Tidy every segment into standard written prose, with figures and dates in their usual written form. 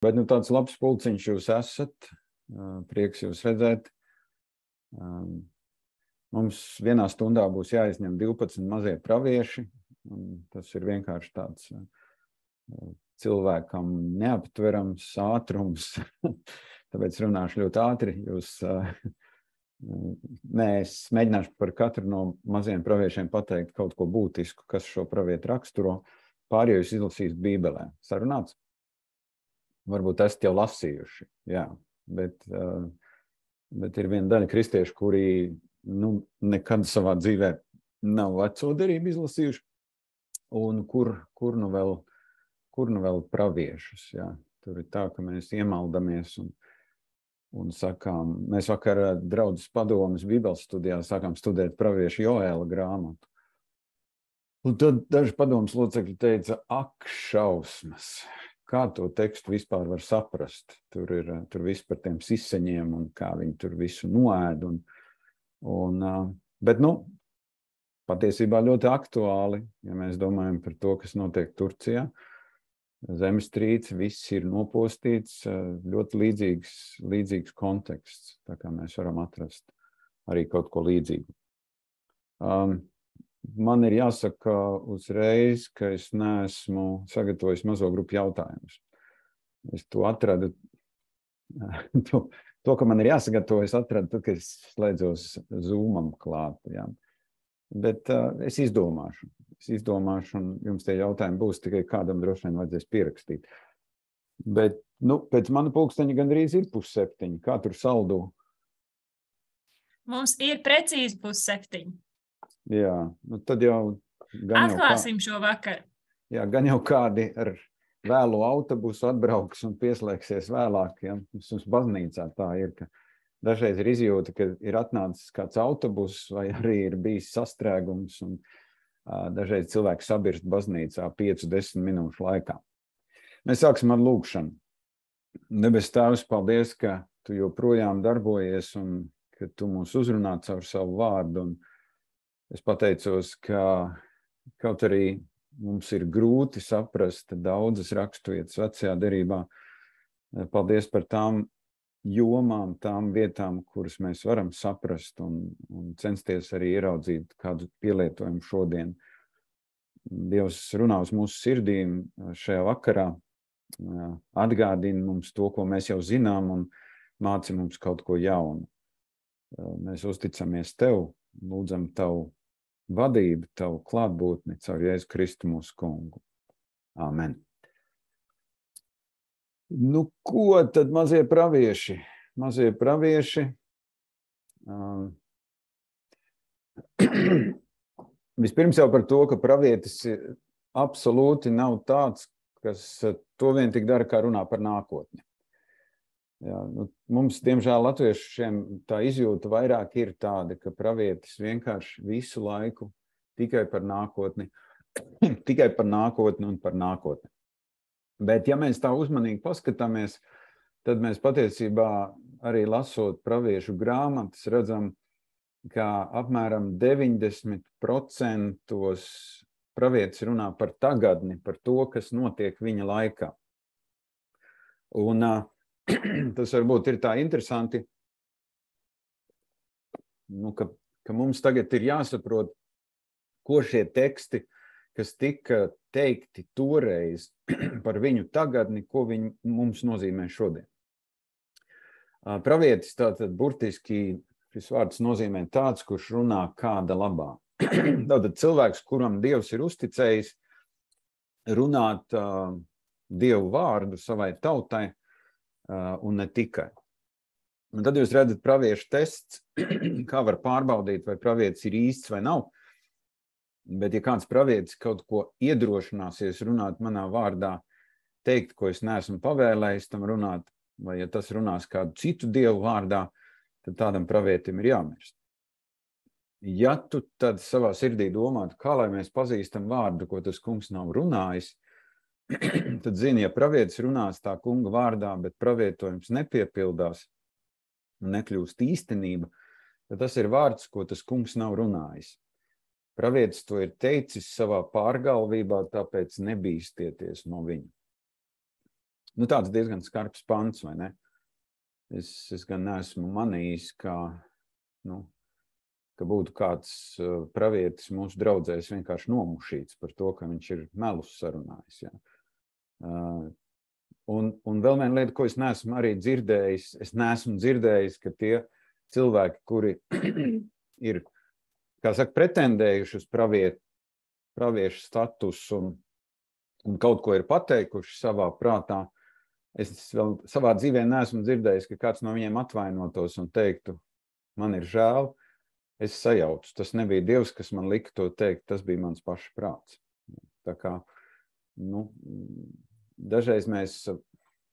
Bet tāds labs pulciņš jūs esat, prieks jūs redzēt. Mums vienā stundā būs jāizņem 12 mazie pravieši, un tas ir vienkārši tāds cilvēkam neaptverams ātrums, tāpēc runāšu ļoti ātri. Es mēģināšu par katru no maziem praviešiem pateikt kaut ko būtisku, kas šo pravietu raksturo, pārējo jūs izlasīs Bībelē. Sarunāts? Varbūt esat jau lasījuši, jā, bet ir viena daļa kristiešu, kuri nekad savā dzīvē nav veco derību izlasījuši, un kur nu vēl praviešus, jā. Tur ir tā, ka mēs iemaldamies un sakām, mēs vakar draudzes padomes Bībeles studijā sākām studēt praviešu Joēla grāmatu. Un tad daži padomes locekļi teica, ak, šausmas! Kā to tekstu vispār var saprast? Tur viss par tiem siseņiem un kā viņi tur visu noēd. Bet, patiesībā ļoti aktuāli, ja mēs domājam par to, kas notiek Turcijā. Zemestrīce, viss ir nopostīts, ļoti līdzīgs konteksts, tā kā mēs varam atrast arī kaut ko līdzīgu. Man ir jāsaka uzreiz, ka es neesmu sagatavojis mazo grupu jautājumus. Es to atradu, to, ka man ir jāsagatavo, es atradu, tad, kad es slēdzos Zoomam klāt. Jā. Bet es izdomāšu, un jums tie jautājumi būs, tikai kādam droši vien vajadzēs pierakstīt. Bet, pēc mana pulksteņa gandrīz ir 6:30. Kā tur saldu? Mums ir precīzi 6:30. Jā, tad jau... Atklāsim šo vakaru. Jā, gan jau kādi ar vēlu autobusu atbrauks un pieslēgsies vēlāk. Ja? Mums baznīcā tā ir, ka dažreiz ir izjūta, ka ir atnācis kāds autobus vai arī ir bijis sastrēgums un dažreiz cilvēki sabirst baznīcā 5-10 minūšu laikā. Mēs sāksim ar lūgšanu. Debes Tēvs, paldies, ka tu joprojām darbojies un ka tu mūs uzrunā caur savu vārdu. Un es pateicos, ka kaut arī mums ir grūti saprast daudzas raksturvietas vecajā derībā. Paldies par tām jomām, tām vietām, kuras mēs varam saprast un censties arī ieraudzīt kādu pielietojumu šodien. Dievs runā uz mūsu sirdīm šajā vakarā, atgādina mums to, ko mēs jau zinām un māci mums kaut ko jaunu. Mēs uzticamies tev, lūdzam tavu vadību, tavu klātbūtni caur Jēzu Kristu mūsu kungu. Āmen. Ko tad mazie pravieši? Mazie pravieši. Vispirms jau par to, ka pravietis absolūti nav tāds, kas to vien tik dara, kā runā par nākotni. Jā, mums, diemžēl, latviešiem tā izjūta vairāk ir tāda, ka pravietis vienkārši visu laiku tikai par nākotni un par nākotni. Bet, ja mēs tā uzmanīgi paskatāmies, tad mēs patiesībā arī lasot praviešu grāmatas redzam, ka apmēram 90% pravietis runā par tagadni, par to, kas notiek viņa laikā. Un tas varbūt ir tā interesanti, ka mums tagad ir jāsaprot, ko šie teksti, kas tika teikti toreiz par viņu tagadni, ko viņi mums nozīmē šodien. Pravietis tātad burtiski šis vārds nozīmē tāds, kurš runā kāda labā. Tātad cilvēks, kuram Dievs ir uzticējis runāt Dievu vārdu savai tautai, un ne tikai. Un tad jūs redzat praviešu tests, kā var pārbaudīt, vai pravietis ir īsts vai nav. Bet ja kāds pravietis kaut ko iedrošināsies runāt manā vārdā, teikt, ko es neesmu pavēlējis tam runāt, vai ja tas runās kādu citu dievu vārdā, tad tādam pravietim ir jāmirst. Ja tu tad savā sirdī domātu, kā lai mēs pazīstam vārdu, ko tas kungs nav runājis, tad zini, ja pravietis runās tā kunga vārdā, bet pravietojums nepiepildās un nekļūst īstenība, tad tas ir vārds, ko tas kungs nav runājis. Pravietis to ir teicis savā pārgalvībā, tāpēc nebīstieties no viņa. Nu, tāds diezgan skarbs pants, vai ne? Es gan neesmu manījis, ka būtu kāds pravietis mūsu draudzēs vienkārši nomušīts par to, ka viņš ir melus sarunājis. Ja. Un vēl viena lieta, ko es neesmu arī dzirdējis, ka tie cilvēki, kuri ir, kā saka, pretendējuši uz praviešu statusu un kaut ko ir pateikuši savā prātā, es vēl savā dzīvē neesmu dzirdējis, ka kāds no viņiem atvainotos un teiktu, man ir žēl, es sajaucu. Tas nebija Dievs, kas man lika to teikt, tas bija mans paša prāts. Tā kā, dažreiz mēs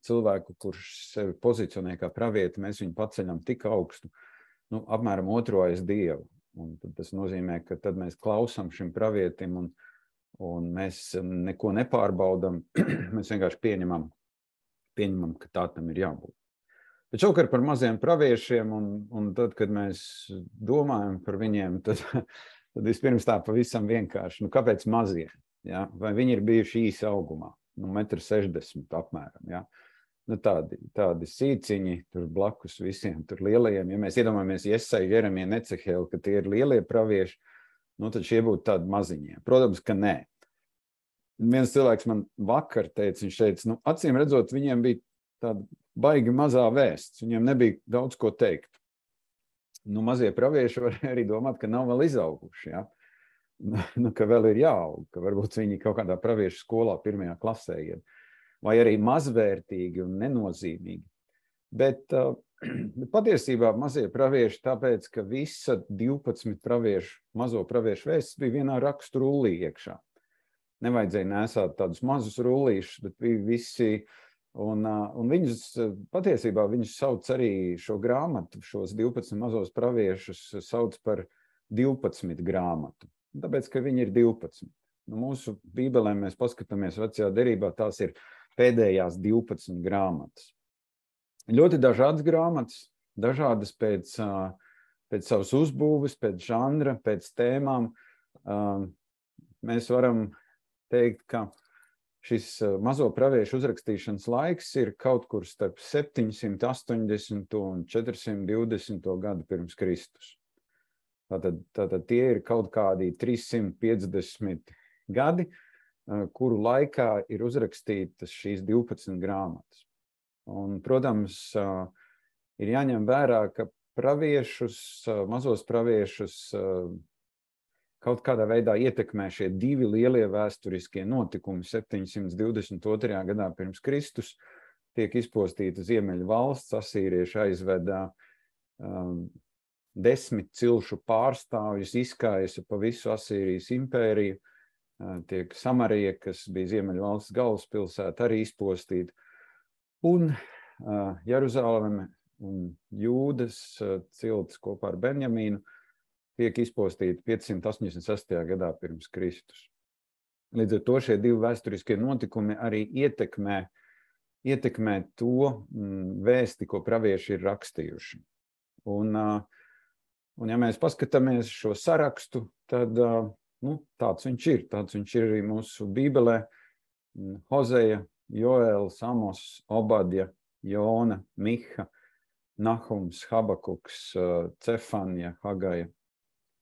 cilvēku, kurš sevi pozicionē kā pravieti, mēs viņu paceļam tik augstu, apmēram otrojas Dievu. Un tas nozīmē, ka tad mēs klausam šim pravietim un mēs neko nepārbaudam, mēs vienkārši pieņemam, ka tā tam ir jābūt. Bet šokar par maziem praviešiem, un tad, kad mēs domājam par viņiem, tad vispirms tā pavisam vienkārši. Kāpēc mazie? Ja? Vai viņi ir bijuši īsi augumā? 1,60 m apmēram. Ja? Tādi sīciņi tur blakus visiem tur lielajiem. Ja mēs iedomājamies Jesaja, Jeremija, Necehēlu, ka tie ir lielie pravieši, tad šie būtu tādi maziņie. Protams, ka nē. Viens cilvēks man vakar teica, viņš teica, acīm redzot, viņiem bija tāda baigi mazā vēsts, viņiem nebija daudz ko teikt. Mazie pravieši var arī domāt, ka nav vēl izauguši, ja? Ka vēl ir jāaug, ka varbūt viņi kaut kādā praviešu skolā 1. klasē iet, vai arī mazvērtīgi un nenozīmīgi. Bet patiesībā mazie pravieši tāpēc, ka visa 12 mazo praviešu vēsts bija vienā rakstu rullī iekšā. Nevajadzēja nēsāt tādus mazus rullīšus, bet bija visi, un viņus, patiesībā viņus sauc arī šo grāmatu, šos 12 mazos praviešus sauc par 12 grāmatu, tāpēc, ka viņi ir 12. Mūsu bībelē mēs paskatāmies vecajā derībā, tās ir pēdējās 12 grāmatas. Ļoti dažādas grāmatas, dažādas pēc savas uzbūves, pēc žanra, pēc tēmām. Mēs varam teikt, ka šis mazo praviešu uzrakstīšanas laiks ir kaut kur starp 780 un 420 gadu pirms Kristus. Tātad tie ir kaut kādi 350 gadi, kuru laikā ir uzrakstītas šīs 12 grāmatas. Un, protams, ir jāņem vērā, ka mazos praviešus kaut kādā veidā ietekmē šie divi lielie vēsturiskie notikumi. 722. gadā pirms Kristus tiek izpostīta Ziemeļu valsts, asīrieši aizveda 10 cilšu pārstāvjus, izkājusi pa visu Asīrijas impēriju. Tiek Samarija, kas bija Ziemeļu valsts galvaspilsēta, arī izpostīta. Un Jeruzaleme un Jūdas ciltis kopā ar Benjamīnu tiek izpostīti 586. gadā pirms Kristus. Līdz ar to šie divi vēsturiskie notikumi arī ietekmē to vēsti, ko pravieši ir rakstījuši. Un ja mēs paskatāmies šo sarakstu, tad tāds viņš ir. Tāds viņš ir arī mūsu bībelē. Hozeja, Joēls, Amos, Obadja, Jona, Miha, Nahums, Habakuks, Cefanija, Hagaja,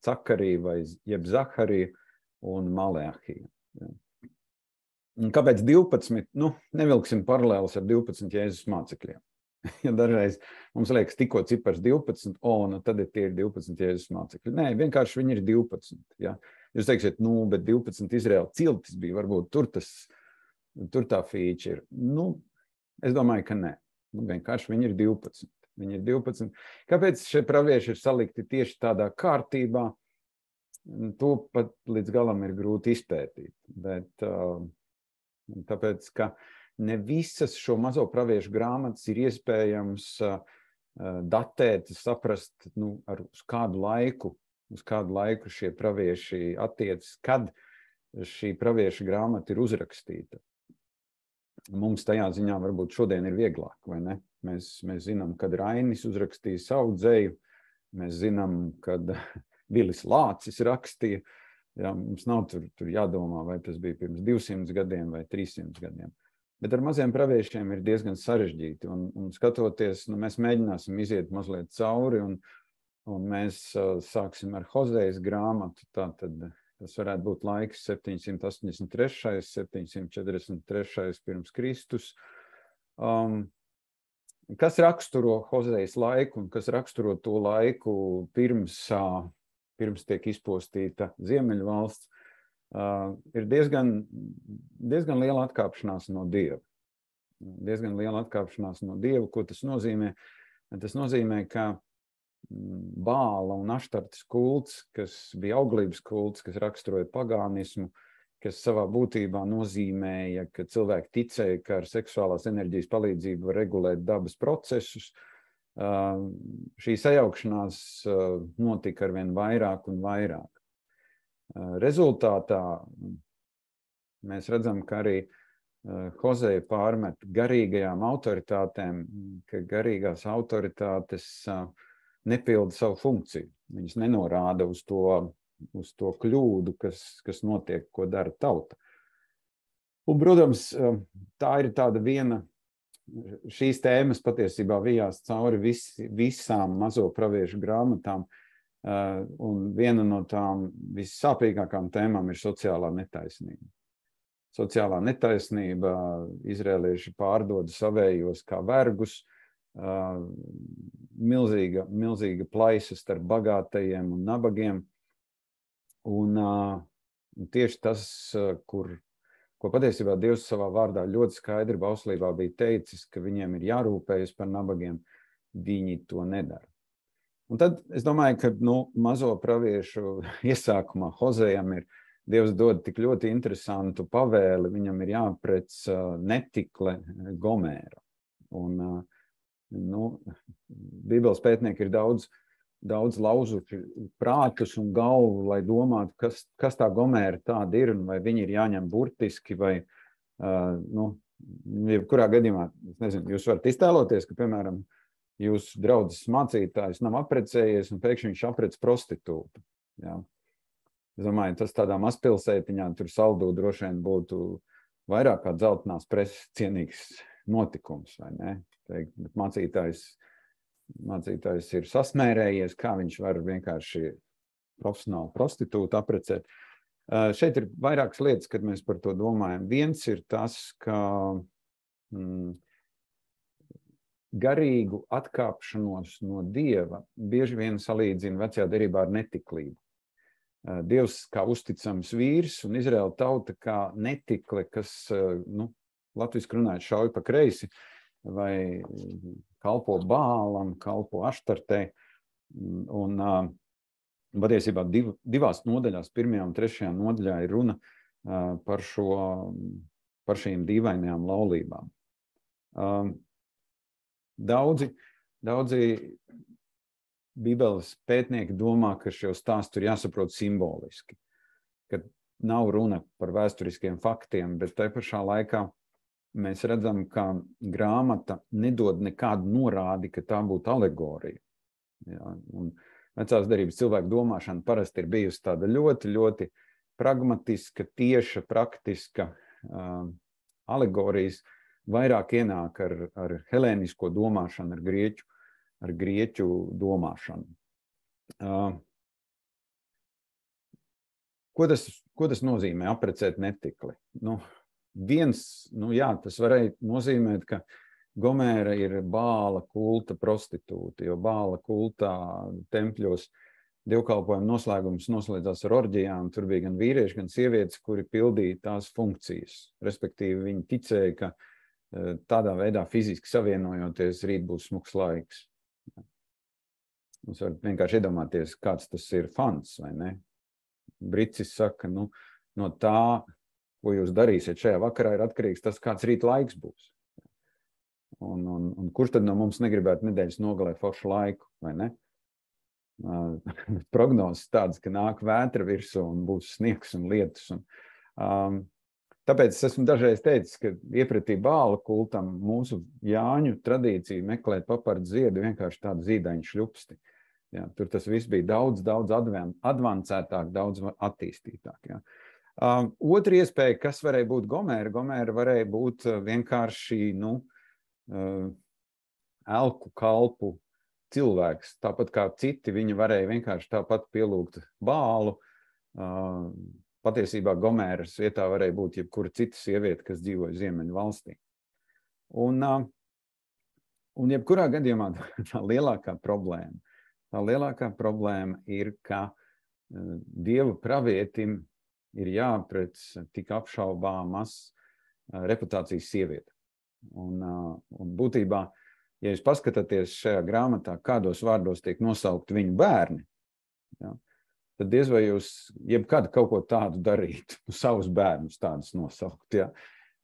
Cakarija jeb Zaharija un Maleahija. Un kāpēc 12? Nevilksim paralēlus ar 12 Jēzus mācekļiem. Ja dažreiz mums liekas tikko cipars 12, tad tie ir 12 Jēzus mācekļi. Nē, vienkārši viņi ir 12. Ja? Jūs teiksiet, bet 12 Izraēla ciltis bija, varbūt tur tā fīča ir. Es domāju, ka nē. Vienkārši viņi ir 12. Viņi ir 12. Kāpēc šie pravieši ir salikti tieši tādā kārtībā? To pat līdz galam ir grūti izpētīt. Bet tāpēc, ka ne visas šo mazo praviešu grāmatas ir iespējams datēt, saprast, uz kādu laiku šie pravieši attiecas, kad šī pravieša grāmata ir uzrakstīta. Mums tajā ziņā varbūt šodien ir vieglāk, vai ne? Mēs zinām, kad Rainis uzrakstīja savu dzeju, mēs zinām, kad Vilis Lācis rakstīja. Ja, mums nav tur jādomā, vai tas bija pirms 200 gadiem vai 300 gadiem. Bet ar maziem praviešiem ir diezgan sarežģīti. Un skatoties, mēs mēģināsim iziet mazliet cauri, un mēs sāksim ar Hozejas grāmatu. Tātad tas varētu būt laiks 783, 743 pirms Kristus. Kas raksturo Hozejas laiku un kas raksturo to laiku pirms tiek izpostīta Ziemeļvalsts, ir diezgan liela atkāpšanās no Dieva. Diezgan liela atkāpšanās no Dieva. Ko tas nozīmē? Tas nozīmē, ka Bāla un Aštartes kults, kas bija auglības kults, kas raksturoja pagānismu, kas savā būtībā nozīmēja, ka cilvēki ticēja, ka ar seksuālās enerģijas palīdzību var regulēt dabas procesus. Šī sajaukšanās notika arvien vairāk un vairāk. Rezultātā mēs redzam, ka arī Hozeja pārmet garīgajām autoritātēm, ka garīgās autoritātes nepilda savu funkciju. Viņas nenorāda uz to kļūdu, kas notiek, ko dara tauta. Un, protams, tā ir tāda viena, šīs tēmas patiesībā vijās cauri visām mazo praviešu grāmatām, un viena no tām vissāpīgākām tēmām ir sociālā netaisnība. Sociālā netaisnība, izrēlieši pārdod savējos kā vergus, milzīga plaisa starp bagātajiem un nabagiem. Un tieši tas, ko patiesībā Dievs savā vārdā ļoti skaidri bauslībā bija teicis, ka viņiem ir jārūpējas par nabagiem, viņi to nedara. Un tad es domāju, ka mazo praviešu iesākumā Hozejam Dievs dod tik ļoti interesantu pavēli, viņam ir jāprec netikle Gomēra. Un Bībeles pētnieki ir daudz lauzuši prātus un galvu, lai domātu, kas tā Gomēra tāda ir, un vai viņi ir jāņem burtiski, vai, jebkurā gadījumā, es nezinu, jūs varat iztēloties, ka, piemēram, jūsu draudzes mācītājs nav apprecējies, un pēkšņi viņš aprec prostitūtu. Jā. Es domāju, tas tādā mazpilsētiņā, tur Saldū droši vien būtu vairāk kā dzeltenās preses cienīgs notikums, vai ne? Bet mācītājs ir sasmērējies, kā viņš var vienkārši profesionāli prostitūtu apprecēt. Šeit ir vairākas lietas, kad mēs par to domājam. Viens ir tas, ka garīgu atkāpšanos no Dieva bieži vien salīdzina vecajā derībā ar netiklību. Dievs kā uzticams vīrs un Izraēla tauta kā netikle, kas, latviski runājot, šauj pa kreisi, vai kalpo Bālam, kalpo Aštartei. Un patiesībā divās nodaļās, 1. un 3. nodaļā ir runa par šīm dīvainajām laulībām. Daudzi Bībeles pētnieki domā, ka šo stāstu ir jāsaprot simboliski, ka nav runa par vēsturiskiem faktiem, bet tai pašā laikā mēs redzam, ka grāmata nedod nekādu norādi, ka tā būtu alegorija. Jā, un vecās derības cilvēku domāšana parasti ir bijusi tāda ļoti, ļoti pragmatiska, tieša, praktiska alegorijas, vairāk ienāk ar helēnisko domāšanu, ar grieķu domāšanu. Ko tas nozīmē apprecēt netikli? Tas varēja nozīmēt, ka Gomēra ir Bāla kulta prostitūta, jo Bāla kultā tempļos dievkalpojuma noslēgums noslēdzās ar orģijām. Tur bija gan vīrieši, gan sievietes, kuri pildīja tās funkcijas. Respektīvi, viņi ticēja, ka tādā veidā fiziski savienojoties rīt būs smuks laiks. Mums var vienkārši iedomāties, kāds tas ir fans, vai ne? Bricis saka, no tā, ko jūs darīsiet šajā vakarā, ir atkarīgs tas, kāds rīt laiks būs. Un kurš tad no mums negribētu nedēļas nogalē foršu laiku, vai ne? Prognozes tādas, ka nāk vētra virsū un būs sniegs un lietus. Tāpēc es esmu dažreiz teicis, ka iepratī Bāla kultam mūsu Jāņu tradīcija meklēt papardu ziedu vienkārši tādu zīdaiņu šļupsti. Jā, tur tas viss bija daudz advancētāk, daudz attīstītāk. Jā. Otra iespēja, kas varēja būt Gomēra, Gomēra varēja būt vienkārši, elku kalpu cilvēks, tāpat kā citi, viņi varēja vienkārši tāpat pielūgt Bālu. Patiesībā Gomēras vietā varēja būt jebkura cita sieviete, kas dzīvoja Ziemeļu valstī. Un jebkurā gadījumā tā lielākā problēma ir, ka Dieva pravietim ir jāprec tik apšaubāmas reputācijas sieviete. Un būtībā, ja jūs paskatāties šajā grāmatā, kādos vārdos tiek nosaukt viņu bērni, tad diez vai jūs jebkad kaut ko tādu darītu, savus bērnus tādus nosaukt. Ja?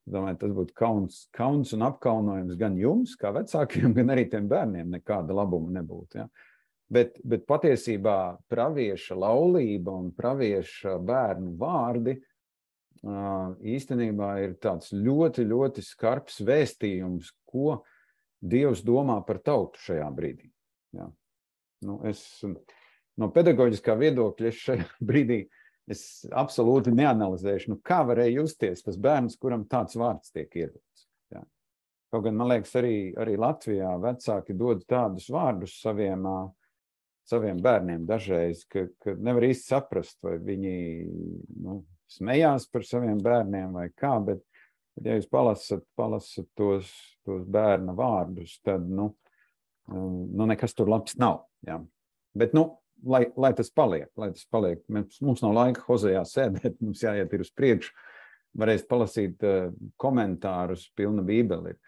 Domāju, tas būtu kauns un apkaunojums gan jums, kā vecākiem, gan arī tiem bērniem nekāda labuma nebūtu. Ja? Bet patiesībā pravieša laulība un pravieša bērnu vārdi īstenībā ir tāds ļoti, ļoti skarbs vēstījums, ko Dievs domā par tautu šajā brīdī. Ja? No pedagoģiskā viedokļa šajā brīdī es absolūti neanalizēšu, kā varēja justies tas bērns, kuram tāds vārds tiek iedots. Ja? Kaut gan, man liekas, arī Latvijā vecāki dod tādus vārdus saviem bērniem dažreiz, ka nevar īsti saprast, vai viņi smējās par saviem bērniem vai kā, bet ja jūs palasat tos bērna vārdus, tad nekas tur labs nav. Ja? Bet, lai tas paliek. Mums nav laika Hozejā sēdēt, mums jāiet ir uz priekšu, varēs palasīt komentārus, pilna bībeli.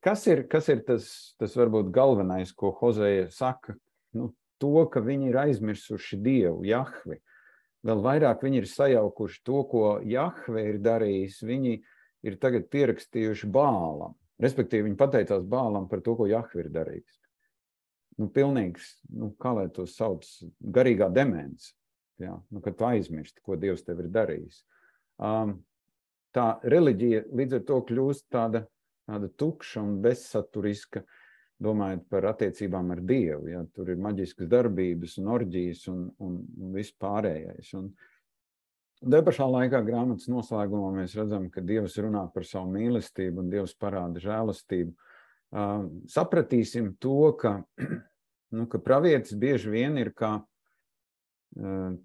Kas ir tas varbūt galvenais, ko Hozeja saka? To, ka viņi ir aizmirsuši Dievu, Jahvi. Vēl vairāk viņi ir sajaukuši to, ko Jahve ir darījis, viņi ir tagad pierakstījuši Bālam. Respektīvi, viņi pateicās Bālam par to, ko Jahve ir darījis. Pilnīgs, kā lai to sauc, garīgā demence, ja? Kad tu aizmirsti, ko Dievs tev ir darījis. Tā reliģija līdz ar to kļūst tāda tukša un bezsaturiska, domājot par attiecībām ar Dievu. Ja? Tur ir maģiskas darbības un orģijas un viss pārējais. Un te pašā laikā grāmatas noslēgumā mēs redzam, ka Dievs runā par savu mīlestību un Dievs parāda žēlastību. Sapratīsim to, ka pravietis bieži vien ir kā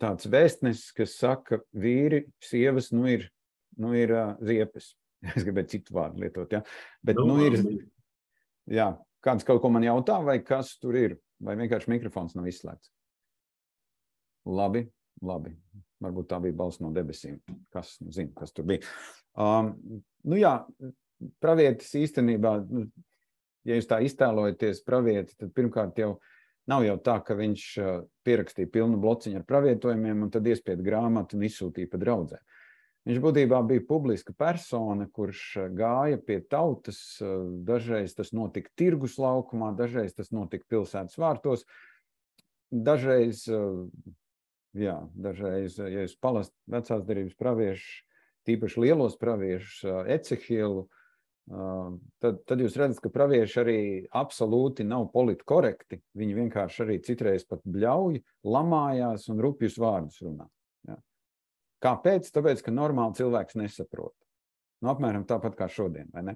tāds vēstnesis, kas saka, vīri, sievas, ir ziepes. Es gribēju citu vārdu lietot, ja? Bet kāds kaut ko man jautā, vai kas tur ir, vai vienkārši mikrofons nav izslēgts. Labi. Varbūt tā bija balss no debesīm. Kas zina, kas tur bija. Pravietis īstenībā, ja jūs tā iztēlojaties pravieti, tad pirmkārt jau nav jau tā, ka viņš pierakstīja pilnu blociņu ar pravietojumiem un tad iespied grāmatu un izsūtīja pa draudzē. Viņš būtībā bija publiska persona, kurš gāja pie tautas, dažreiz tas notika tirgus laukumā, dažreiz tas notika pilsētas vārtos, dažreiz, ja jūs palasat vecās derības praviešus, tīpaši lielos praviešus, Ecehielu, tad jūs redzat, ka pravieši arī absolūti nav politkorekti. Viņi vienkārši arī citreiz pat bļauj, lamājās un rupjus vārdus runā. Ja. Kāpēc? Tāpēc, ka normāli cilvēks nesaprot. Apmēram tāpat kā šodien, vai ne?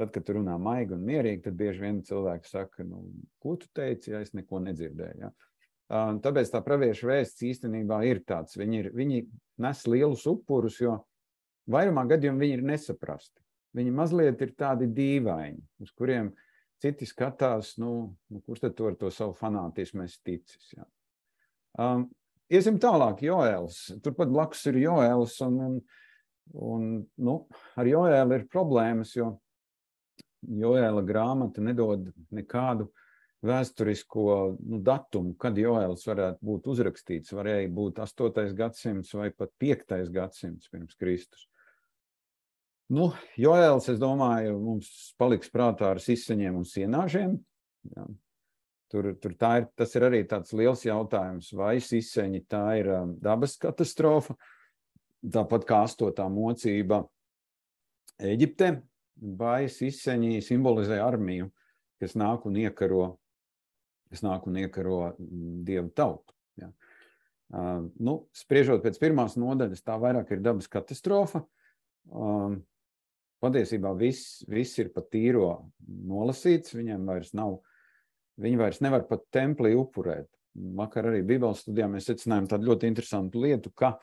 Tad, kad tu runā maigi un mierīgi, tad bieži vien cilvēks saka, ko tu teici, ja es neko nedzirdēju. Ja. Tāpēc tā pravieša vēsts īstenībā ir tāds. Viņi nes lielus upurus, jo vairumā gadījumā viņi ir nesaprasti. Viņi mazliet ir tādi dīvaini, uz kuriem citi skatās, kurš tad ar to savu fanātismu esi ticis. Ja. Iesim tālāk, Joēls. Turpat blakus ir Joēls, un ar Joēlu ir problēmas, jo Joēla grāmata nedod nekādu vēsturisko datumu, kad Joēls varētu būt uzrakstīts. Varēja būt 8. gadsimts vai pat 5. gadsimts pirms Kristus. Joēls, es domāju, mums paliks prātā ar siseņiem un sienāžiem. Ja. Tas ir arī tāds liels jautājums, vai siseņi tā ir dabas katastrofa, tāpat kā 8. mocība Eģipte, vai siseņi simbolizē armiju, kas nāk un iekaro Dievu tautu. Ja. Spriežot pēc pirmās nodaļas, tā vairāk ir dabas katastrofa. Patiesībā viss ir pa tīro nolasīts, viņi vairs nevar pat templī upurēt. Vakar arī Bībeles studijā mēs secinājām tādu ļoti interesantu lietu, ka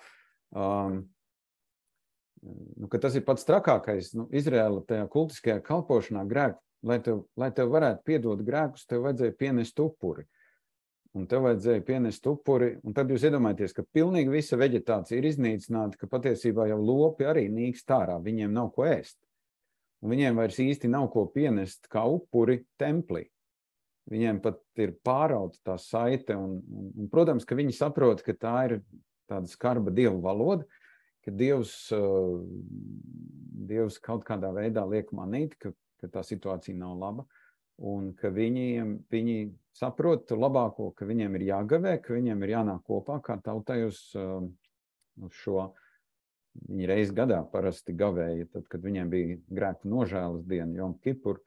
tas ir pats trakākais. Izraēla tajā kultiskajā kalpošanā grēku, lai tev varētu piedot grēkus, tev vajadzēja pienest upuri. Un tev vajadzēja pienest upuri, un tad jūs iedomājaties, ka pilnīgi visa veģetācija ir iznīcināta, ka patiesībā jau lopi arī nīkst ārā, viņiem nav ko ēst. Un viņiem vairs īsti nav ko pienest kā upuri templī. Viņiem pat ir pārauta tā saite, un protams, ka viņi saprot, ka tā ir tāda skarba Dievu valoda, ka Dievs kaut kādā veidā liek manīt, ka tā situācija nav laba, un ka viņi saprot labāko, ka viņiem ir jāgavē, ka viņiem ir jānāk kopā kā tautai uz šo. Viņi reiz gadā parasti gavēja, tad, kad viņiem bija grēku nožēlas diena, Jom Kipur,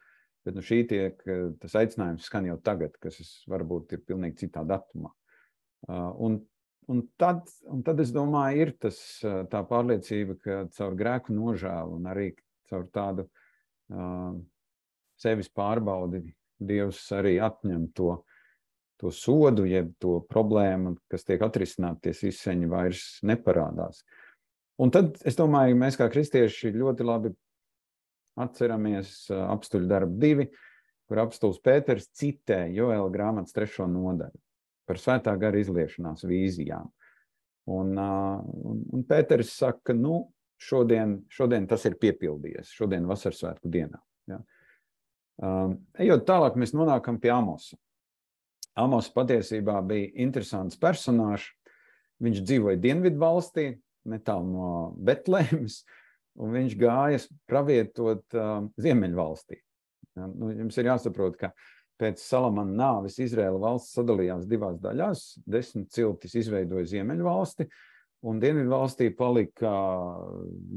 bet tas aicinājums skan jau tagad, kas varbūt ir pilnīgi citā datumā. Un tad es domāju, ir tā pārliecība, ka caur grēku nožēlu un arī caur tādu sevis pārbaudi Dievs arī atņem to sodu, jeb to problēmu, kas tiek atrisināti, tie izseņi vairs neparādās. Un tad, es domāju, mēs kā kristieši ļoti labi atceramies apstuļu darbu 2, kur apstulis Pēters citē Joēla grāmatas 3. nodaļu par svētā gara izliešanās vīzijām. Un Pēters saka, šodien tas ir piepildījies, šodien vasarsvētku dienā. Ja. Ejot tālāk, mēs nonākam pie Amosa. Amos patiesībā bija interesants personāžs. Viņš dzīvoja Dienvidu valstī, netālu no Betlēmes, un viņš gāja pravietot Ziemeļvalstī. Jums ir jāsaprot, ka pēc Salamana nāves Izraēla valsts sadalījās 2 daļās, 10 ciltis izveidoja Ziemeļvalsti, un Dienvidu valstī palika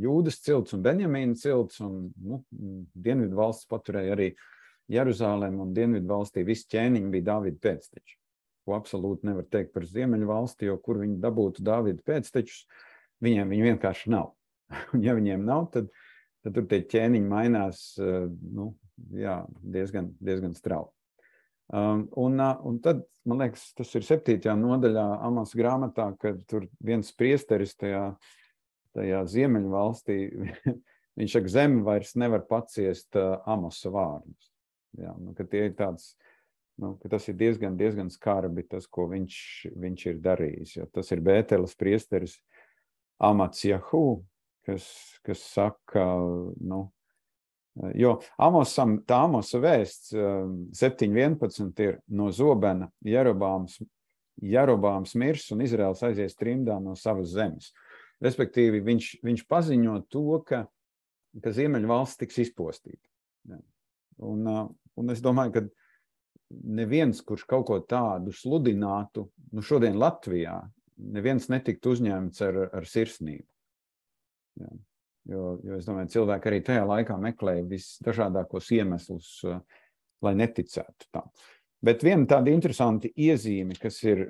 Jūdas cilts un Benjamīna cilts, un Dienvidu valsts paturēja arī Jeruzālēm, un Dienvidu valstī visi ķēniņi bija Dāvida pēcteči. Ko absolūti nevar teikt par Ziemeļvalsti, jo kur viņi dabūtu Dāvida pēctečus, viņu vienkārši nav. Un ja viņiem nav, tad tur tie ķēniņi mainās diezgan strauji. Un tad, man liekas, tas ir 7. nodaļā Amosa grāmatā, kad tur viens priesteris tajā Ziemeļvalstī, viņš saka, zeme vairs nevar paciest Amosa vārdus. Ja, ka tie ir tāds, ka tas ir diezgan skarbi tas, ko viņš ir darījis. Jo tas ir Bēteles priesteris Amats Jahu, kas saka, jo tā Amosa vēsts 7.11 ir no zobena Jerobāms mirs un Izraels aizies trimdā no savas zemes. Respektīvi, viņš paziņo to, ka Ziemeļvalsts tiks izpostīta. Ja. Un es domāju, ka neviens, kurš kaut ko tādu sludinātu, šodien Latvijā, neviens netiktu uzņēmts ar sirsnību. Ja. Jo es domāju, cilvēki arī tajā laikā meklēja visdažādākos iemeslus, lai neticētu tam. Bet viena tāda interesanta iezīme, kas ir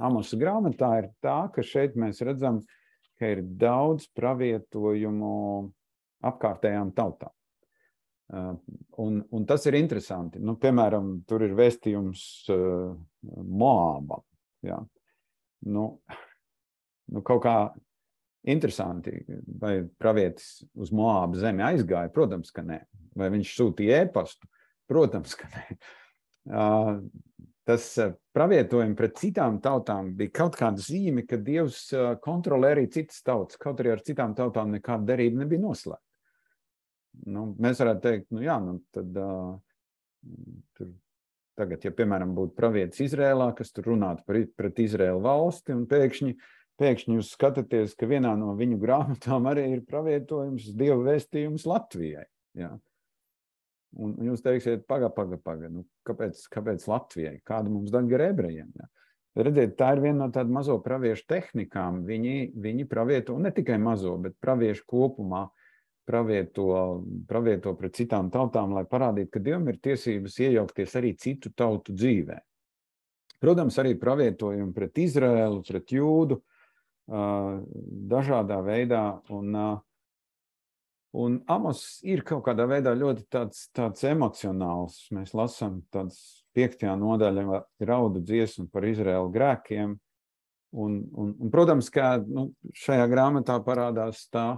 Amosa grāmatā, ir tā, ka šeit mēs redzam, ka ir daudz pravietojumu apkārtējām tautām. Un tas ir interesanti. Piemēram, tur ir vēstījums Moābam. Ja. Kaut kā interesanti, vai pravietis uz Moāba zemi aizgāja? Protams, ka nē. Vai viņš sūtīja ēpastu? Protams, ka nē. Tas pravietojumi pret citām tautām bija kaut kāda zīme, ka Dievs kontrolē arī citas tautas, kaut arī ar citām tautām nekāda derība nebija noslēgta. Mēs varētu teikt, tad tagad, ja, piemēram, būtu pravietis Izrēlā, kas tur runātu pret Izrēlu valsti, un pēkšņi jūs skatāties, ka vienā no viņu grāmatām arī ir pravietojums, Dieva vēstījums Latvijai. Ja. Un jūs teiksiet, paga. Kāpēc Latvijai? Kāda mums daļa ar ebrejiem? Ja. Redziet, tā ir viena no tādu mazo praviešu tehnikām. Viņi pravieto, ne tikai mazo, bet praviešu kopumā pravieto pret citām tautām, lai parādītu, ka Dievam ir tiesības iejaukties arī citu tautu dzīvē. Protams, arī pravietojumi pret Izraēlu, pret Jūdu, dažādā veidā, un Amos ir kaut kādā veidā ļoti tāds emocionāls. Mēs lasām tāds 5. nodaļā raudu dziesmu par Izraēlu grēkiem, un protams, ka šajā grāmatā parādās tā,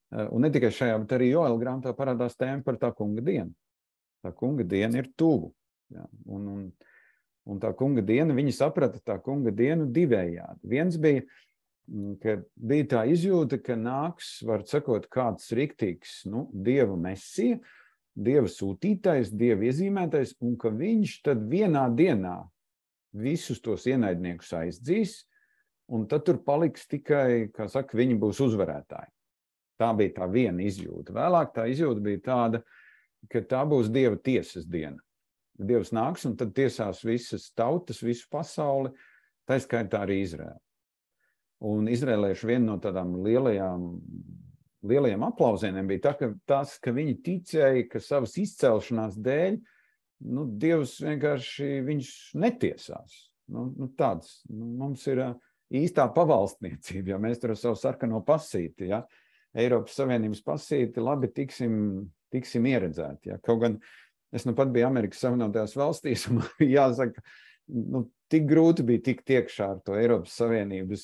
un ne tikai šajā, bet arī Joela grāmatā parādās tēma par tā kunga dienu. Tā kunga diena ir tuvu. Ja? Un tā kunga diena, viņi saprata tā kunga dienu divējādi. Viens bija, ka bija tā izjūta, ka nāks, var sakot, kāds riktīgs, Dieva mesija, Dieva sūtītais, Dieva iezīmētais, un ka viņš tad vienā dienā visus tos ienaidniekus aizdzīs, un tad tur paliks tikai, kā saka, viņi būs uzvarētāji. Tā bija tā viena izjūta. Vēlāk tā izjūta bija tāda, ka tā būs Dieva tiesas diena. Dievs nāks un tad tiesās visas tautas, visu pasauli, tā skaitā arī Izraēlu. Un izrēlieši viena no tādām lielajiem aplausieniem bija tas, ka viņi ticēja, ka savas izcelšanās dēļ, Dievs vienkārši viņš netiesās. Tāds, mums ir īstā pavalstniecība, ja mēs tur ar savu sarkano pasīti, ja, Eiropas Savienības pasīti, labi tiksim ieredzēti. Ja. Kaut gan es pat biju Amerikas Savienotajās valstīs, un jāsaka, tik grūti bija tikt iekšā ar to Eiropas Savienības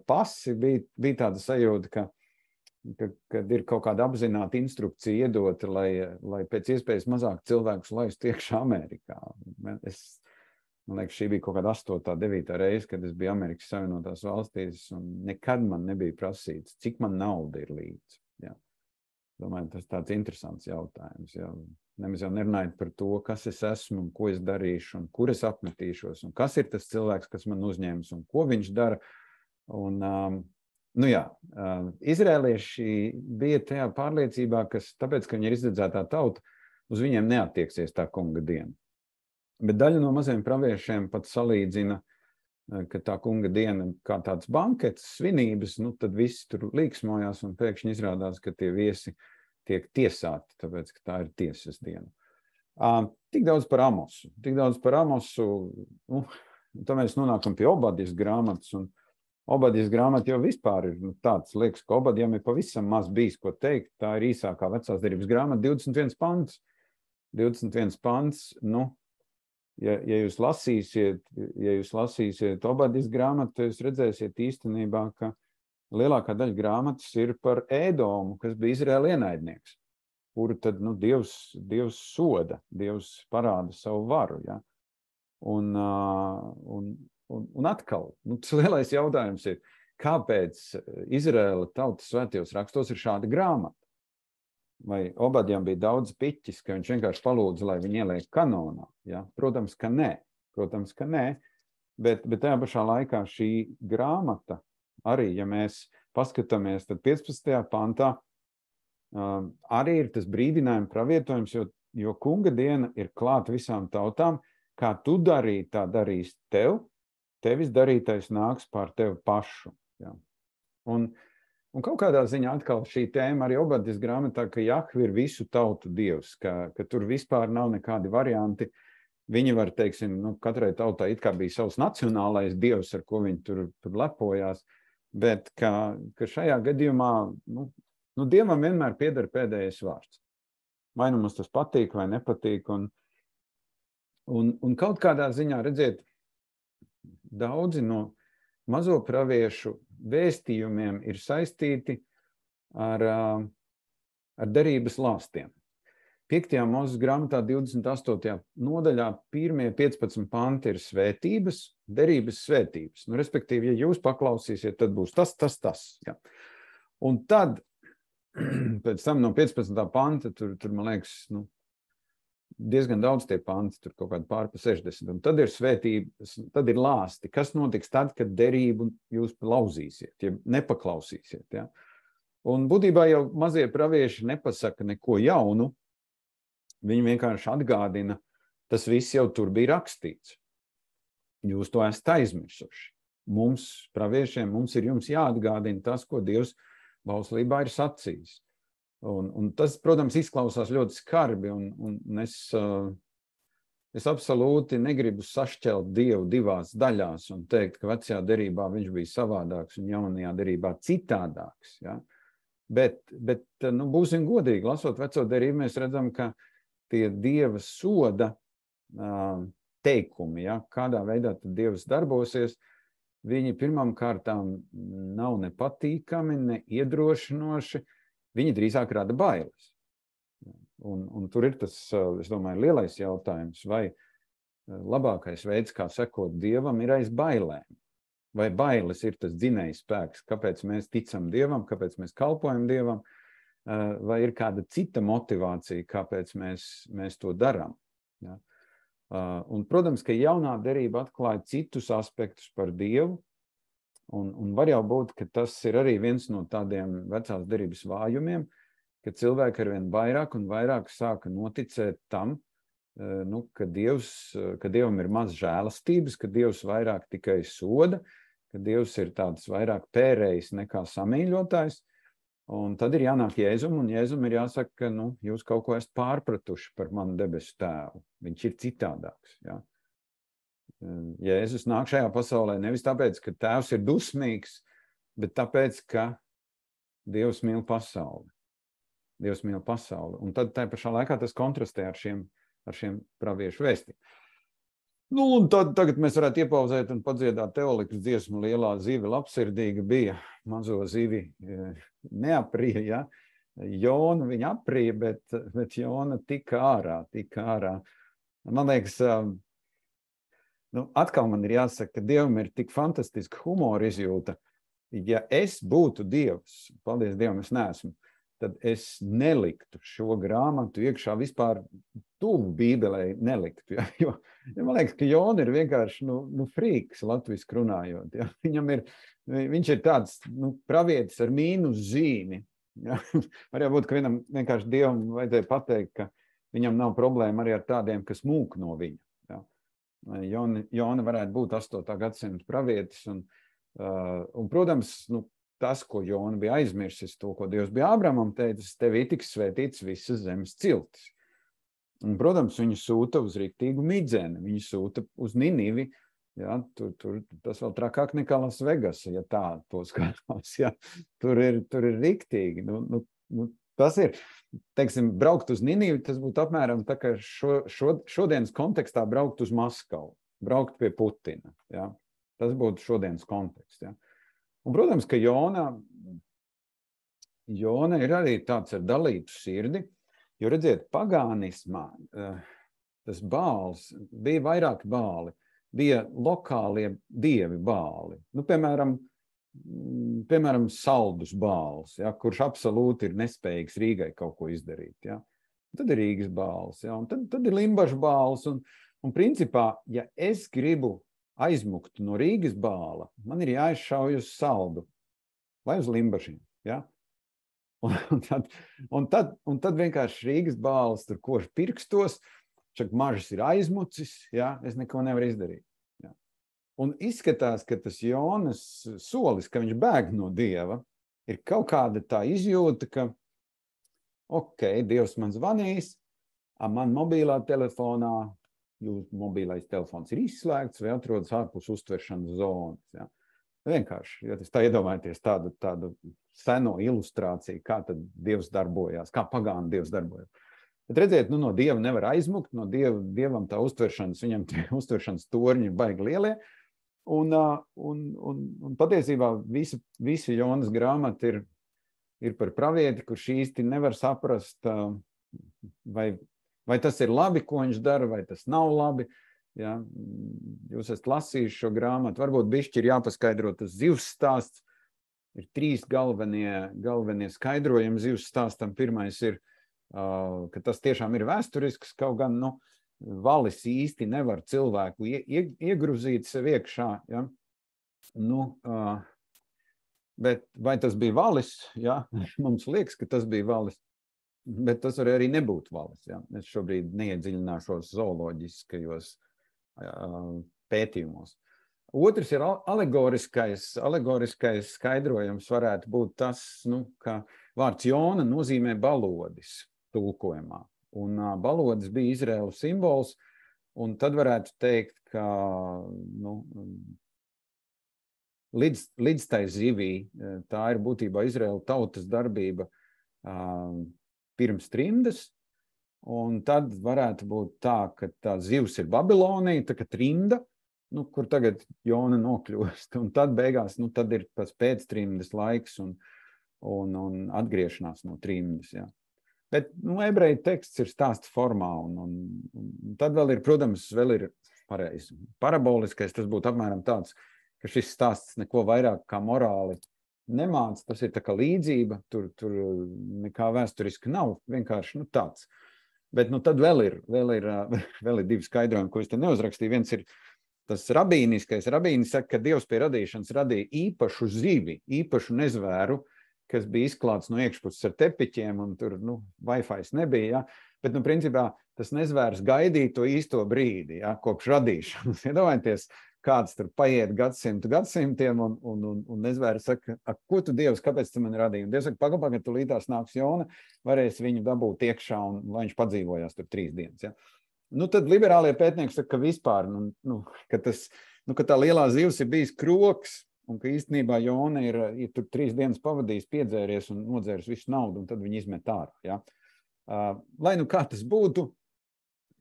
pasi, bija tāda sajūta, kad ir kaut kāda apzināta instrukcija iedota, lai pēc iespējas mazāk cilvēkus laistu iekšā Amerikā. Man liekas, šī bija kaut kāda 8. 9. reize, kad es biju Amerikas Savienotās valstīs, un nekad man nebija prasīts, cik man nauda ir līdzi. Ja. Domāju, tas tāds interesants jautājums. Ja. Nemaz jau nerunājot par to, kas es esmu, un ko es darīšu, un kur es apmetīšos, un kas ir tas cilvēks, kas man uzņēmis, un ko viņš dara. Un, izrēlieši bija tajā pārliecībā, tāpēc, ka viņi ir izredzētā tauta, uz viņiem neattieksies tā kunga diena. Bet daļa no maziem praviešiem pat salīdzina, ka tā kunga diena kā tāds bankets, svinības, tad visi tur līksmojās un pēkšņi izrādās, ka tie viesi tiek tiesāti, tāpēc, ka tā ir tiesas diena. Tik daudz par Amosu. Tad mēs nonākam pie Obadijas grāmatas, un Obadijas grāmata jau vispār ir tāds, liekas, ka Obadijam ir pavisam maz bijis, ko teikt. Tā ir īsākā vecās derības grāmata, 21 pants. 21 pants, Ja jūs lasīsiet Obadijas grāmatu, jūs redzēsiet īstenībā, ka lielākā daļa grāmatas ir par Ēdomu, kas bija Izraēla ienaidnieks, kuru tad Dievs soda, Dievs parāda savu varu. Ja? Un atkal, tas lielais jautājums ir, kāpēc Izraēla tautas svētajos rakstos ir šāda grāmata? Vai Obadijam bija daudz piķis, ka viņš vienkārši palūdza, lai viņi ieliek kanonā? Ja? Protams, ka nē, bet tajā pašā laikā šī grāmata, arī, ja mēs paskatāmies, tad 15. pantā arī ir tas brīdinājuma pravietojums, jo kunga diena ir klāta visām tautām, kā tu darīji, tā darīs tevis darītais nāks pār tevi pašu. Ja? Un kaut kādā ziņā atkal šī tēma arī Obadijas grāmatā, ka Jahve ir visu tautu dievs, ka tur vispār nav nekādi varianti. Viņi var, teiksim, katrai tautai it kā bija savs nacionālais dievs, ar ko viņi tur lepojās, bet ka šajā gadījumā, Dievam vienmēr pieder pēdējais vārds. Vai mums tas patīk vai nepatīk, un kaut kādā ziņā, redziet, daudzi no mazo praviešu vēstījumiem ir saistīti ar derības lāstiem. 5. Mūzes grāmatā 28. nodaļā 1.15 panti ir svētības, derības svētības. Respektīvi, ja jūs paklausīsiet, tad būs tas. Ja. Un tad, pēc tam no 15. panta, tur man liekas, diezgan daudz tie panti, tur kaut kādi pāri pa 60. Un tad ir svētības, tad ir lāsti. Kas notiks tad, kad derību jūs lauzīsiet, ja nepaklausīsiet? Ja? Un būtībā jau mazie pravieši nepasaka neko jaunu, viņi vienkārši atgādina, tas viss jau tur bija rakstīts. Jūs to esat aizmirsuši. Mums, praviešiem, mums ir jums jāatgādina tas, ko Dievs bauslībā ir sacījis. Un tas, protams, izklausās ļoti skarbi, un es Es absolūti negribu sašķelt Dievu divās daļās un teikt, ka vecajā derībā viņš bija savādāks un jaunajā derībā citādāks. Ja? Bet nu, būsim godīgi, lasot veco derību, mēs redzam, ka tie Dieva soda teikumi, ja? Kādā veidā tad Dievs darbosies, viņi pirmām kārtām nav ne patīkami, ne iedrošinoši, viņi drīzāk rada bailes. Un tur ir tas, es domāju, lielais jautājums, vai labākais veids, kā sekot Dievam, ir aiz bailēm. Vai bailes ir tas dzinējs spēks, kāpēc mēs ticam Dievam, kāpēc mēs kalpojam Dievam, vai ir kāda cita motivācija, kāpēc mēs to darām. Ja? Un, protams, ka jaunā derība atklāja citus aspektus par Dievu, un var jau būt, ka tas ir arī viens no tādiem vecās derības vājumiem, ka cilvēki arvien vairāk un vairāk sāka noticēt tam, nu, ka Dievam ir maz žēlastības, ka Dievs vairāk tikai soda, ka Dievs ir tāds vairāk pērējs nekā samīļotājs. Un tad ir jānāk Jēzum, un Jēzum ir jāsaka, ka nu, jūs kaut ko esat pārpratuši par manu debesu tēvu. Viņš ir citādāks. Ja? Jēzus nāk šajā pasaulē nevis tāpēc, ka tēvs ir dusmīgs, bet tāpēc, ka Dievs mīl pasauli. Dievs mīl pasauli. Un tad tā pašā laikā tas kontrastē ar šiem praviešu vēstiem. Nu, un tad tagad mēs varētu iepauzēt un padziedāt teolikas dziesmu Lielā zive labsirdīga bija. Mazo zivi neaprīja, ja? Jona viņa aprīja, bet Jona tika ārā. Man liekas, nu, atkal man ir jāsaka, ka Dievam ir tik fantastiska humora izjūta. Ja es būtu Dievs, paldies Dievam, es neesmu, tad es neliktu šo grāmatu iekšā vispār tuvu Bībelē neliktu. Ja? Jo man liekas, ka Jona ir vienkārši nu frīks latviski runājot. Ja? Viņš ir tāds pravietis ar mīnus zīmi. Ja? Var būt, ka vienam vienkārši Dievam vajadzēja pateikt, ka viņam nav problēma arī ar tādiem, kas mūk no viņa. Ja? Jona varētu būt 8. gadsimta pravietis un protams, tas, ko Jona bija aizmirsis, to, ko Dievs bija Ābramam teicis, tevī tiks svētīts visas zemes ciltis. Un, protams, viņu sūta uz riktīgu midzeni, viņu sūta uz Ninivi, ja, tur tas vēl trakāk nekā Las Vegas, ja tā to skatās, ja, tur ir riktīgi, tas ir, teiksim, braukt uz Ninivi, tas būtu apmēram tā, ka šodienas kontekstā braukt uz Maskavu, braukt pie Putina, ja, tas būtu šodienas konteksts, ja. Un, protams, ka Jona ir arī tāds ar dalītu sirdi, jo, redziet, pagānismā tas bāls, bija vairāki bāli, bija lokālie dievi bāli. Nu, piemēram, saldus bāls, ja, kurš absolūti ir nespējīgs Rīgai kaut ko izdarīt. Ja. Tad ir Rīgas bāls, ja, un tad ir Limbažu bāls. Un principā, ja es gribu aizmukt no Rīgas bāla, man ir jāizšauj uz saldu vai uz Limbažiem. Ja? Un tad vienkārši Rīgas bāls tur kož pirkstos, čak mažas ir aizmucis, ja? Es neko nevaru izdarīt. Ja? Un izskatās, ka tas Jonas solis, ka viņš bēg no Dieva, ir kaut kāda tā izjūta, ka Dievs man zvanīs, man mobilā telefonā, jūsu mobilais telefons ir izslēgts vai atrodas ārpus uztveršanas zonas. Ja? Vienkārši, ja tā iedomājieties tādu seno ilustrāciju, kā tad Dievs darbojās, kā pagānu Dievs darbojās. Bet redziet, no Dieva nevar aizmukt, no Dievam tā uztveršanas, viņam tie uztveršanas torņi ir baigi lielie. Un patiesībā visa Jonas grāmata ir par pravieti, kurš īsti nevar saprast, vai tas ir labi, ko viņš dara, vai tas nav labi. Ja? Jūs esat lasījuši šo grāmatu. Varbūt bišķi ir jāpaskaidro tas zivs stāsts. Ir 3 galvenie skaidrojumi zivs stāstam. Pirmais ir, ka tas tiešām ir vēsturisks, kaut gan valis īsti nevar cilvēku iegruzīt sev iekšā. Ja? Bet vai tas bija valis? Ja? Mums liekas, ka tas bija valis. Bet tas arī nebūt valis. Ja? Es šobrīd neiedziļināšos zooloģiskajos pētījumos. Otrs ir alegoriskais skaidrojums varētu būt tas, ka vārds Jona nozīmē balodis tulkojumā. Un balodis bija Izraēlu simbols, Un tad varētu teikt, ka līdz tai zivī, tā ir būtībā Izraēla tautas darbība pirms trimdas, un tad varētu būt tā, ka tā zivs ir Babilonija, tā kā trimda, kur tagad Jona nokļūst, un tad beigās, tad ir tas pēctrimdas laiks un atgriešanās no trimdas, jā. Bet, ebreju teksts ir stāsta formā, un tad vēl ir, protams, pareizi. Paraboliskais, tas būtu apmēram tāds, ka šis stāsts neko vairāk kā morāli nemāc, tas ir tā kā līdzība, tur nekā vēsturiski nav, vienkārši, tāds. Bet, tad vēl ir divi skaidrojumi, ko es te neuzrakstīju. Viens ir tas rabīniskais. Rabīni saka, ka Dievs pie radīšanas radīja īpašu zivi, īpašu nezvēru, kas bija izklāts no iekšpuses ar tepiķiem, un tur, Wi-Fi nebija, ja? Bet, principā, tas nezvērs gaidīja to īsto brīdi, ja? Kopš radīšanas. Iedomājieties, kāds tur paiet gadsimtiem, un nezvērs saka, ko tu, Dievs, kāpēc tu mani radīji? Un Dievs saka, pagaid, tu līdās nāks Jona, varēs viņu dabūt iekšā, un lai viņš padzīvojās tur 3 dienas, ja? Tad liberālie pētnieki saka, ka vispār, ka tā lielā zivs ir bijis kroks, un ka īstenībā Jona ir tur 3 dienas pavadījis, piedzēries un nodzēris visu naudu, un tad viņi izmet ārā. Ja? Lai kā tas būtu,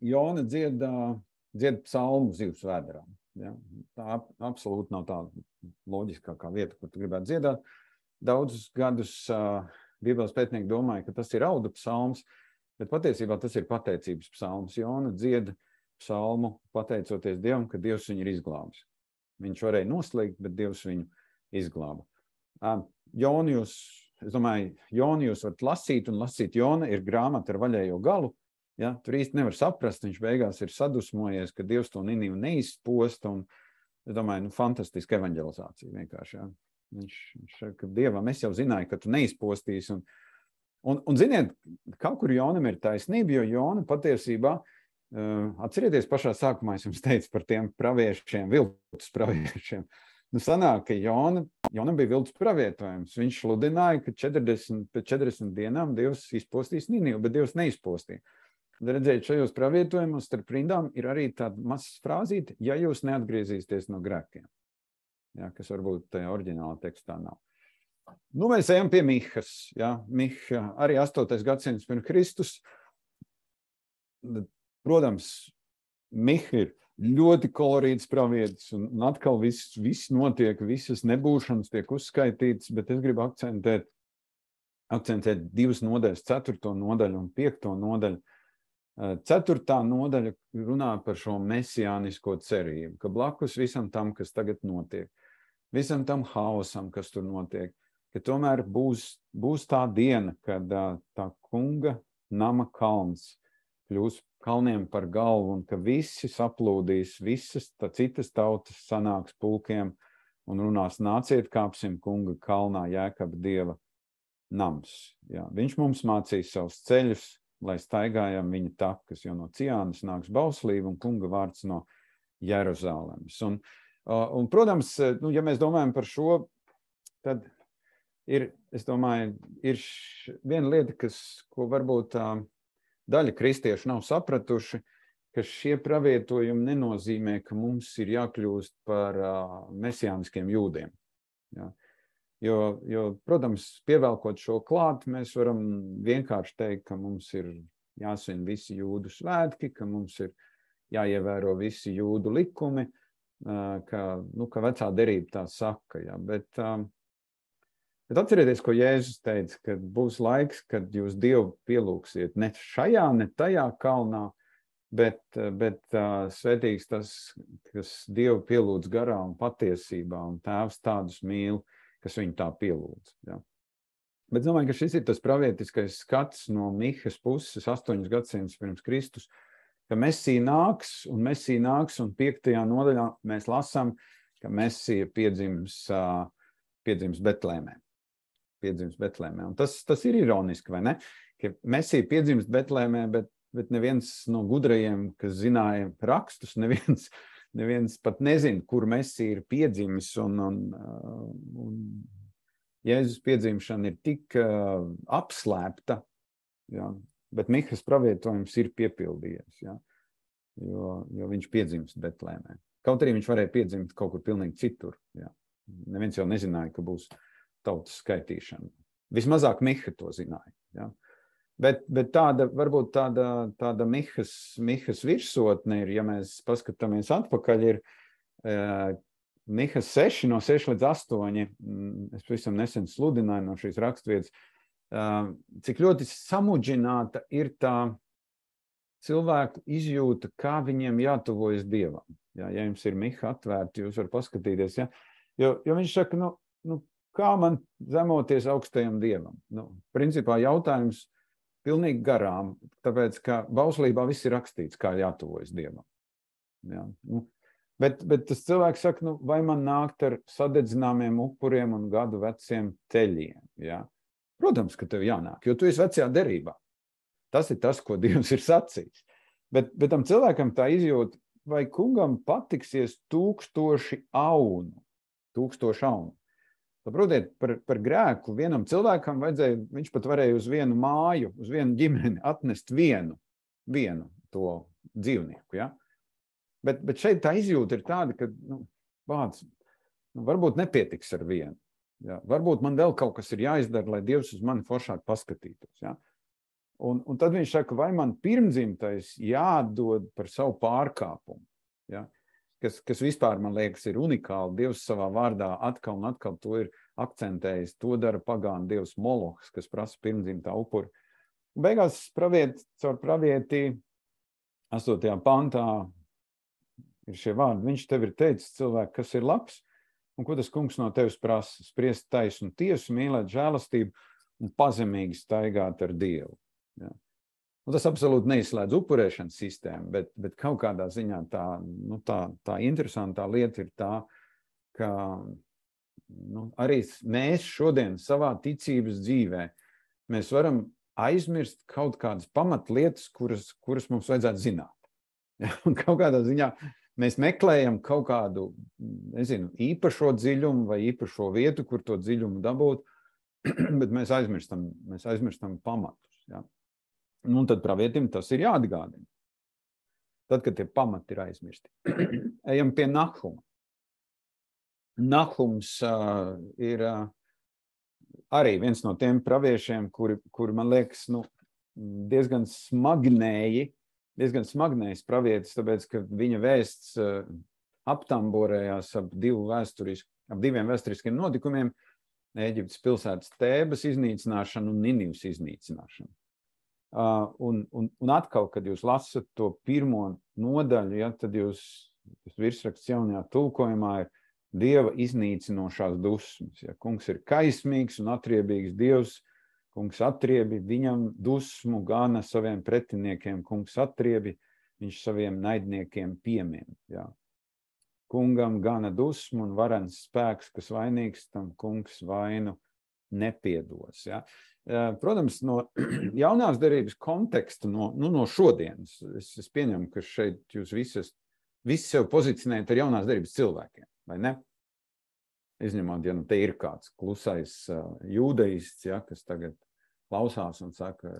Jona dzied psalmu zivs vēderā. Ja? Tā absolūti nav tā loģiskākā vieta, kur tu gribētu dziedāt. Daudzus gadus Bībeles pētnieki domāja, ka tas ir raudu psalms, bet patiesībā tas ir pateicības psalms. Jona dzied psalmu pateicoties Dievam, ka Dievs viņu ir izglābis. Viņš varēja noslēgt, bet Dievs viņu izglāba. Jonu jūs varat lasīt, un lasīt Jona ir grāmata ar vaļējo galu. Ja? Tur īsti nevar saprast, viņš beigās ir sadusmojies, ka Dievs to Ninivu neizposta, un es domāju, fantastiska evanģelizācija vienkārši. Ja? Viņš saka, Dievam, es jau zināju, ka tu neizpostīsi, un ziniet, kaut kur Jonam ir taisnība, jo Jona patiesībā atcerieties, pašā sākumā es jums teicu par tiem praviešiem, viltus praviešiem. Sanāk, ka Jonam bija viltus pravietojums. Viņš sludināja, ka 40 dienām Dievs izpostīs Ninivu, bet Dievs neizpostīja. Redzēt, šajos pravietojumos starp rindām ir arī tāda mazs frāzīte, ja jūs neatgriezīsieties no grēkiem. Ja, kas varbūt tajā oriģinālā tekstā nav. Mēs ejam pie Mihas. Ja? Miha arī 8. gadsimts pirms Kristus. Protams, Miha ir ļoti kolorīts pravietis, un atkal viss notiek, visas nebūšanas tiek uzskaitītas, bet es gribu akcentēt 2 nodaļas, 4. nodaļu un 5. nodaļu. 4. nodaļa runā par šo mesijānisko cerību, ka blakus visam tam, kas tagad notiek, visam tam haosam, kas tur notiek, ka tomēr būs tā diena, kad tā kunga nama kalns kļūs kalniem par galvu, un ka visi saplūdīs, visas citas tautas sanāks pulkiem un runās, nāciet, kāpsim kunga kalnā, Jēkaba Dieva nams. Jā, viņš mums mācīs savus ceļus, lai staigājam viņa takas, jo no Ciānas nāks bauslība un kunga vārds no Jeruzalemes. Un protams, ja mēs domājam par šo, tad es domāju, ir viena lieta, ko varbūt daļa kristiešu nav sapratuši, ka šie pravietojumi nenozīmē, ka mums ir jākļūst par mesijāniskiem jūdiem. Ja? Jo, protams, pievelkot šo klāt, mēs varam vienkārši teikt, ka mums ir jāsvin visi jūdu svētki, ka mums ir jāievēro visi jūdu likumi, ka vecā derība tā saka. Ja? Bet atcerieties, ko Jēzus teica, ka būs laiks, kad jūs Dievu pielūksiet ne šajā, ne tajā kalnā, bet svētīgs tas, kas Dievu pielūdz garā un patiesībā, un Tēvs tādus mīl, kas viņu tā pielūdz. Ja. Bet domāju, ka šis ir tas pravietiskais skats no Mihas puses 8 gadsimtus pirms Kristus, ka Mesija nāks, un 5. nodaļā mēs lasām, ka Mesija piedzims Betlēmē. Un tas ir ironiski, vai ne? Ka Mesija piedzimst Betlēmē, bet neviens no gudrajiem, kas zināja rakstus, neviens pat nezina, kur Mesija ir piedzimis, un Jēzus piedzimšana ir tik apslēpta, ja, bet Mihas pravietojums ir piepildījies. Ja. jo viņš piedzimst Betlēmē. Kaut arī viņš varēja piedzimt kaut kur pilnīgi citur. Jā. Neviens jau nezināja, ka būs tautas skaitīšana. Vismazāk Miha to zināja. Jā. Bet varbūt tāda Mihas virsotne ir, ja mēs paskatāmies atpakaļ, ir Mihas 6, no 6 līdz 8, es pavisam nesen sludināju no šīs rakstvietas, cik ļoti samudžināta ir tā cilvēku izjūta, kā viņiem jātuvojas Dievam. Ja jums ir Miha atvērti, jūs varat paskatīties. Ja? Jo viņš saka, kā man zemoties augstajam Dievam? Principā jautājums pilnīgi garām, tāpēc, ka bauslībā viss ir rakstīts, kā jātuvojas Dievam. Ja? Bet tas cilvēks saka, vai man nākt ar sadedzināmiem upuriem un gadu veciem teļiem? Ja? Protams, ka tev jānāk, jo tu esi vecajā derībā. Tas ir tas, ko Dievs ir sacījis. Bet tam cilvēkam tā izjūta, vai kungam patiksies 1000 aunu. Saprotiet, par grēku vienam cilvēkam vajadzēja, viņš pat varēja uz vienu māju, uz vienu ģimeni atnest vienu to dzīvnieku. Ja? Bet šeit tā izjūta ir tāda, ka varbūt nepietiks ar vienu. Ja? Varbūt man vēl kaut kas ir jāizdara, lai Dievs uz mani foršāk paskatītos. Ja? Un tad viņš saka, vai man pirmdzimtais jādod par savu pārkāpumu. Ja? Kas vispār, man liekas, ir unikāli. Dievs savā vārdā atkal un atkal to ir akcentējis. To dara pagānu dievs Molohs, kas prasa pirmdzimtā upuri. Beigās caur pravietī 8. pantā ir šie vārdi. Viņš tev ir teicis, cilvēki, kas ir labs, un ko tas kungs no tevis prasa? Spriest taisnu tiesu, mīlēt žēlastību un pazemīgi staigāt ar Dievu. Ja. Un tas absolūti neizslēdz upurēšanas sistēmu, bet kaut kādā ziņā tā interesantā lieta ir tā, ka arī mēs šodien savā ticības dzīvē mēs varam aizmirst kaut kādas pamatlietas, kuras mums vajadzētu zināt. Ja? Un kaut kādā ziņā mēs meklējam kaut kādu, īpašo dziļumu vai īpašo vietu, kur to dziļumu dabūt, bet mēs aizmirstam pamatus. Ja? Un tad pravietim tas ir jāatgādina. Tad, kad tie pamati ir aizmirsti. Ejam pie Nahuma. Nahums ir arī viens no tiem praviešiem, kuri man liekas, diezgan smagnējs pravietis, tāpēc, ka viņa vēsts aptamborējās ap diviem vēsturiskiem notikumiem, Ēģiptes pilsētas Tēbas iznīcināšanu un Ninivas iznīcināšanu. Un atkal, kad jūs lasat to pirmo nodaļu, ja, tad tas virsraksts jaunajā tulkojumā ir Dieva iznīcinošās dusmas. Ja. Kungs ir kaismīgs un atriebīgs Dievs, kungs atriebi, viņam dusmu gana saviem pretiniekiem, kungs atriebi, viņš saviem naidniekiem piemien. Ja. Kungam gana dusmu un varens spēks, kas vainīgs, tam kungs vainu nepiedos. Ja. Protams, no jaunās derības konteksta, no šodienas, es pieņemu, ka šeit jūs visi sev pozicionējat ar jaunās derības cilvēkiem, vai ne? Izņemot, ja te ir kāds klusais jūdaists, ja, kas tagad klausās un saka,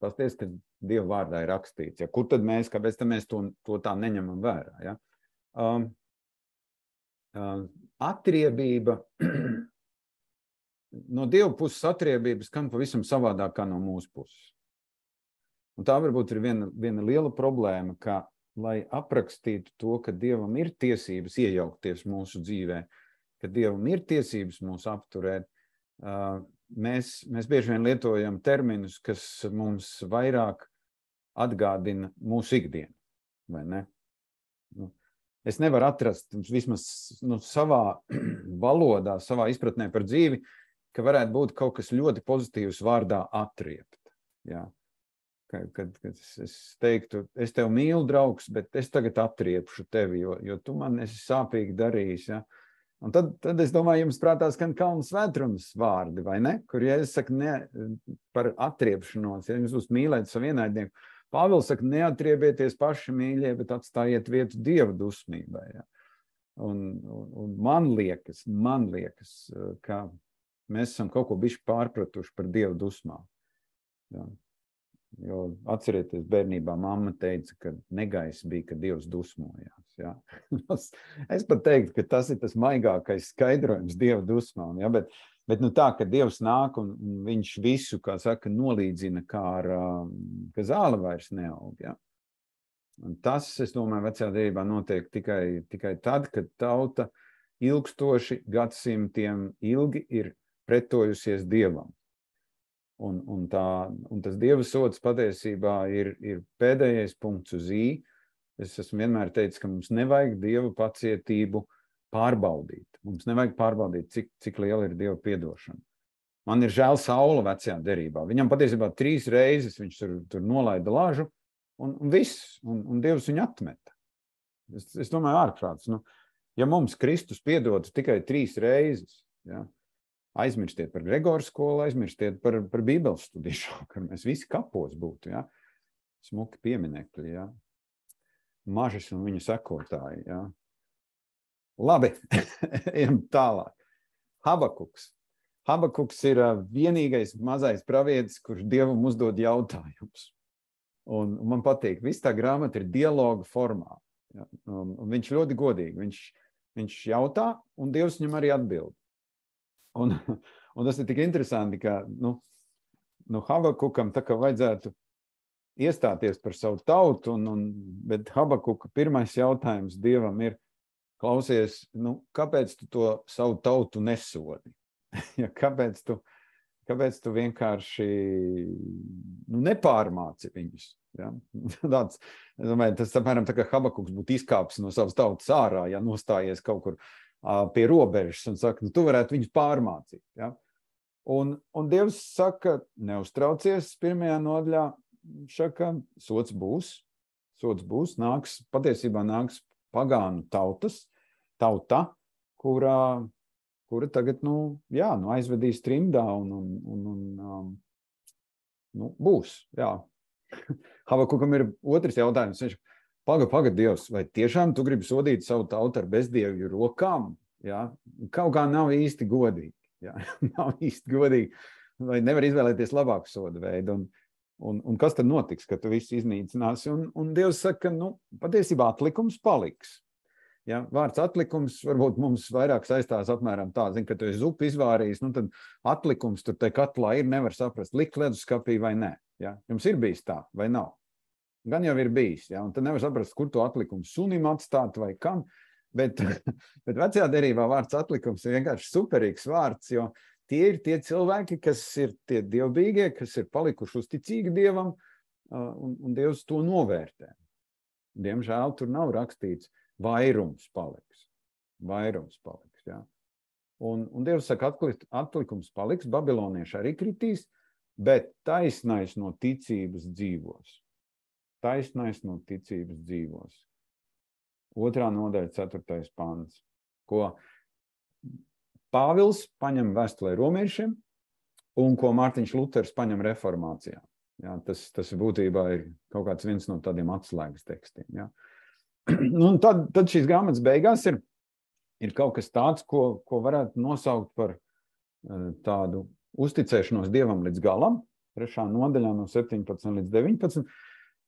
pasties, ka Dieva vārdā ir rakstīts. Ja, kur tad kāpēc mēs to tā neņemam vērā? Ja? Atriebība... No Dieva puses atriebības skan pavisam savādāk kā no mūsu puses. Un tā varbūt ir viena liela problēma, ka, lai aprakstītu to, ka Dievam ir tiesības iejaukties mūsu dzīvē, ka Dievam ir tiesības mūs apturēt, mēs bieži vien lietojam terminus, kas mums vairāk atgādina mūsu ikdienu, vai ne? Es nevaru atrast vismaz savā valodā, savā izpratnē par dzīvi, ka varētu būt kaut kas ļoti pozitīvs vārdā atriept. Ja. Kad es teiktu, es tev mīlu, draugs, bet es tagad atriepšu tevi, jo tu man esi sāpīgi darījis. Ja. Un tad es domāju, jums prātā skan Kalnas Svētrunas vārdi, vai ne? Kur, ja es saku par atriepšanos, ja jums būs mīlēt savu ienaidnieku, Pāvils saka, neatriebieties paši mīļie, bet atstājiet vietu Dieva dusmībai. Ja. Un man liekas, ka mēs esam kaut ko bišķi pārpratuši par Dieva dusmām. Ja. Jo atcerieties, bērnībā mamma teica, ka negaiss bija, ka Dievs dusmojās. Ja? Es pat teiktu, ka tas ir tas maigākais skaidrojums Dieva dusmām. Ja? Bet nu tā, ka Dievs nāk un viņš visu, kā saka, nolīdzina, kā ar, ka zāle vairs neaug. Ja? Un tas, es domāju, vecajā derībā notiek tikai tad, kad tauta ilgstoši gadsimtiem ilgi ir pretojusies Dievam. Un tas Dieva sods patiesībā ir pēdējais punkts uz I. Es esmu vienmēr teicis, ka mums nevajag Dieva pacietību pārbaudīt. Mums nevajag pārbaudīt, cik liela ir Dieva piedošana. Man ir žēl Saula vecajā derībā. Viņam patiesībā 3 reizes viņš tur nolaida lažu un viss. Un Dievs viņu atmeta. Es domāju, ārprāts. Nu, ja mums Kristus piedotu tikai 3 reizes, ja, aizmirstiet par Gregoru skolu, aizmirstiet par Bībeles studiju, ka mēs visi kapos būtu, ja? Smuki pieminekļi, ja? Mažis un viņa sekotāji. Ja? Labi, ejam tālāk. Habakuks. Habakuks ir vienīgais mazais pravietis, kurš Dievam uzdod jautājumus. Un man patīk, viss tā grāmata ir dialoga formā. Ja? Un viņš ļoti godīgi. Viņš jautā, un Dievs viņam arī atbild. Un tas ir tik interesanti, ka Habakukam tā kā vajadzētu iestāties par savu tautu, bet Habakuka pirmais jautājums Dievam ir, klausies, kāpēc tu to savu tautu nesodi? Ja, kāpēc tu vienkārši nepārmāci viņus? Ja? Es domāju, tas apmēram tā kā Habakuks būtu izkāpis no savas tautas ārā, ja nostājies kaut kur pie robežas un saka, tu varētu viņus pārmācīt. Ja? Un Dievs saka, neuztraucies pirmajā nodaļā, saka, sods būs, patiesībā nāks pagānu tauta, kura tagad, aizvedīs trimdā un būs, jā. Habakukam ir otrs jautājums, viņš Pagad, Dievs, vai tiešām tu gribi sodīt savu tautu ar bezdievju rokām? Ja? Kaut kā nav īsti godīgi. Ja? Nav īsti godīgi. Vai nevar izvēlēties labāku sodu veidu? Un kas tad notiks, kad tu visu iznīcināsi? Un Dievs saka, patiesībā atlikums paliks. Ja? Vārds atlikums varbūt mums vairāk saistās apmēram tā, ka tu esi zupu izvārījis, tad atlikums tur te katlā ir, nevar saprast, likt leduskapī vai nē. Ja? Jums ir bijis tā, vai nav? Gan jau ir bijis, ja? Un tad nevar saprast, kur to atlikumu sunim atstāt vai kam, bet vecajā derībā vārds atlikums ir vienkārši superīgs vārds, jo tie ir tie cilvēki, kas ir tie dievbīgie, kas ir palikuši uzticīgi Dievam, un Dievs to novērtē. Diemžēl tur nav rakstīts vairums paliks. Ja? Un Dievs saka, atlikums paliks, babilonieši arī kritīs, bet taisnais no ticības dzīvos. Taisnais no ticības dzīvos. 2. nodaļa, 4. pants, ko Pāvils paņem vēstulē romiešiem un ko Mārtiņš Luters paņem reformācijā. Ja, tas būtībā ir kaut kāds viens no tādiem atslēgas tekstiem. Ja. Un tad šīs grāmatas beigās ir kaut kas tāds, ko varētu nosaukt par tādu uzticēšanos Dievam līdz galam, 3. nodaļā no 17 līdz 19.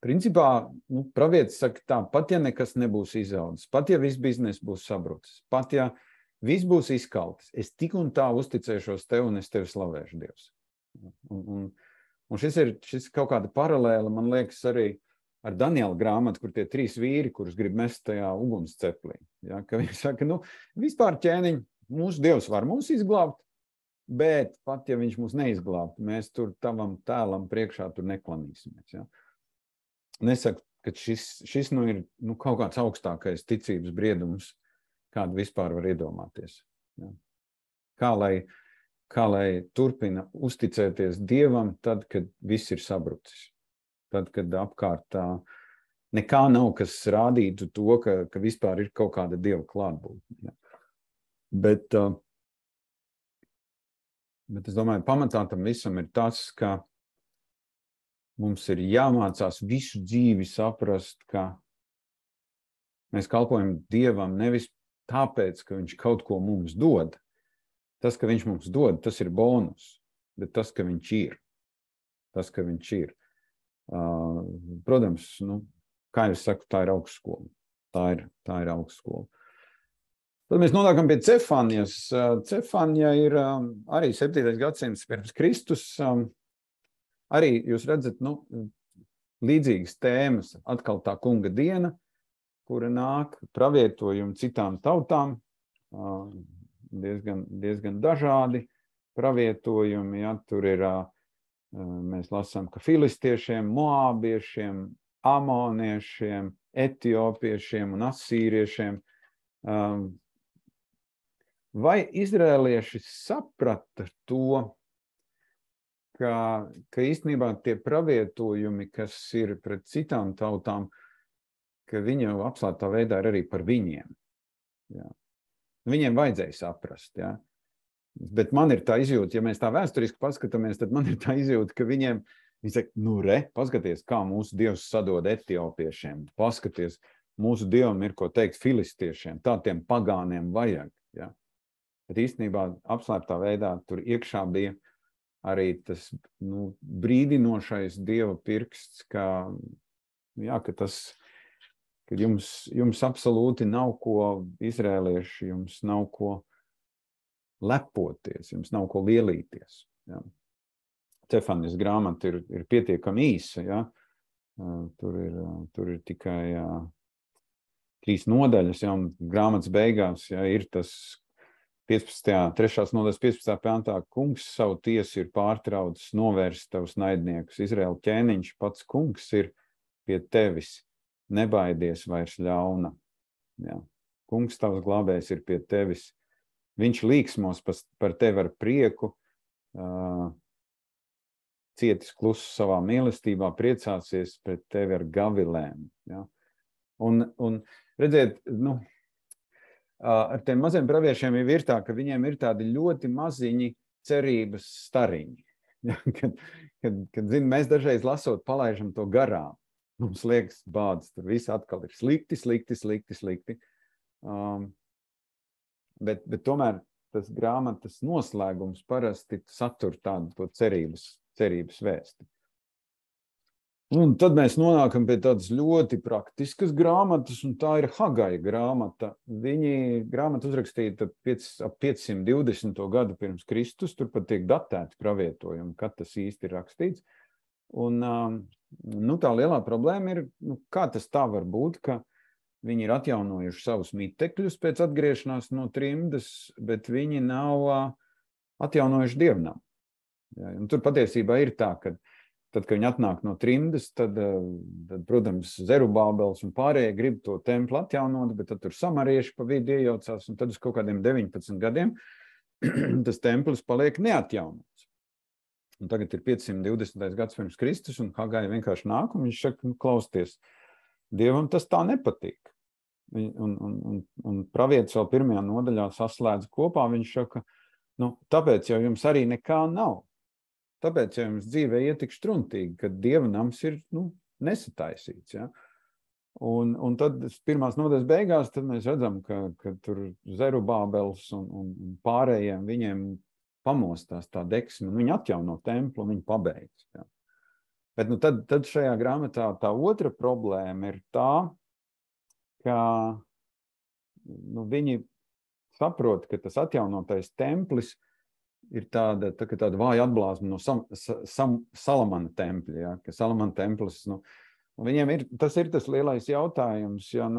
Principā, pravietis saka tā, pat ja nekas nebūs izaudzis, pat ja viss biznes būs sabrucis, pat ja viss būs izkaltis, es tik un tā uzticēšos tev un es tevi slavēšu, Dievs. Un šis kaut kāda paralēla, man liekas, arī ar Daniela grāmatu, kur tie 3 vīri, kurus grib mest tajā ugunsceplī. Ja, ka viņi saka, vispār ķēniņ, mūsu Dievs var mūs izglābt, bet pat ja viņš mūs neizglābt, mēs tur tavam tēlam priekšā tur neklanīsimies. Ja. Nesaku, ka šis ir kaut kāds augstākais ticības briedums, kādu vispār var iedomāties. Ja. Kā lai turpina uzticēties Dievam tad, kad viss ir sabrucis. Tad, kad apkārt nekā nav, kas rādītu to, ka vispār ir kaut kāda Dieva klātbūtne. Ja. Bet es domāju, pamatā tam visam ir tas, ka mums ir jāmācās visu dzīvi saprast, ka mēs kalpojam Dievam nevis tāpēc, ka viņš kaut ko mums dod. Tas, ka viņš mums dod, tas ir bonus, bet tas, ka viņš ir. Protams, kā jau saku, tā ir augstskola. Tā ir augstskola. Tad mēs nonākam pie Cefanijas. Cefanija ir arī 7. gadsimts pirms Kristus. Arī jūs redzat, līdzīgas tēmas. Atkal tā kunga diena, kura nāk pravietojumi citām tautām. Diezgan dažādi pravietojumi. Ja? Tur ir, mēs lasām, ka filistiešiem, moābiešiem, amoniešiem, etiopiešiem un asīriešiem. Vai izrēlieši saprata to, ka īstenībā tie pravietojumi, kas ir pret citām tautām, ka viņi jau apslēptā veidā ir arī par viņiem? Jā. Viņiem vajadzēja saprast, jā. Bet man ir tā izjūta, ja mēs tā vēsturiski paskatāmies, tad man ir tā izjūta, ka viņi saka, paskaties, kā mūsu Dievs sadod etiopiešiem, paskaties, mūsu Dievam ir ko teikt filistiešiem, tā tiem pagāniem vajag, jā. Bet īstenībā apslēptā veidā tur iekšā bija arī tas brīdinošais Dieva pirksts, ka jums absolūti nav ko izrēlieši, jums nav ko lepoties, jums nav ko lielīties. Ja. Cefanijas grāmata ir pietiekami īsa. Ja. Tur ir tikai 3 nodaļas, ja, un grāmatas beigās ir tas 3. nodaļas 15. pantā, kungs savu tiesu ir pārtraucis, novērst tavus naidniekus. Izraēla ķēniņš, pats kungs ir pie tevis, nebaidies vairs ļauna. Ja. Kungs tavs glābējs ir pie tevis. Viņš līksmos par tevi ar prieku, cietis klusu savā mīlestībā, priecāsies pret tevi ar gavilēm. Ja. Un redziet, ar tiem maziem praviešiem ir tā, ka viņiem ir tādi ļoti maziņi cerības stariņi. Ja, kad mēs dažreiz lasot, palaižam to garām. Mums liekas, bāds, tur viss atkal ir slikti. Bet tomēr tas grāmatas noslēgums parasti satur tādu to cerības vēsti. Un tad mēs nonākam pie tādas ļoti praktiskas grāmatas, un tā ir Hagaja grāmata. Grāmata uzrakstīta ap 520. gadu pirms Kristus, tur pat tiek datēti pravietojumi, kad tas īsti ir rakstīts. Un tā lielā problēma ir, kā tas tā var būt, ka viņi ir atjaunojuši savus mitekļus pēc atgriešanās no trimdas, bet viņi nav atjaunojuši dievnamu. Ja, un tur patiesībā ir tā, ka tad, kad viņi atnāk no trimdas, tad protams, Zerubābels un pārējie grib to templi atjaunot, bet tad tur samarieši pa vidu iejaucās, un tad uz kaut kādiem 19 gadiem tas templis paliek neatjaunots. Un tagad ir 520. gads pirms Kristus, un Hagaja vienkārši nāk, un viņš saka, klausties, Dievam tas tā nepatīk. Un pravietis vēl 1. nodaļā saslēdz kopā, viņš saka, tāpēc jau jums arī nekā nav. Tāpēc jau jums dzīvē iet tik struntīgi, ka Dieva nams ir nesataisīts. Ja? Un tad 1. nodaļas beigās tad mēs redzam, ka tur Zerubābels un pārējiem viņiem pamostās tā deksme, un viņi atjauno templu, un viņi pabeidz. Ja? Bet tad šajā grāmatā tā otra problēma ir tā, ka viņi saprot, ka tas atjaunotais templis ir tāda vāja atblāzma no Salamana tempļa, ja, ka Salamana templis, viņiem tas ir tas lielais jautājums, ja,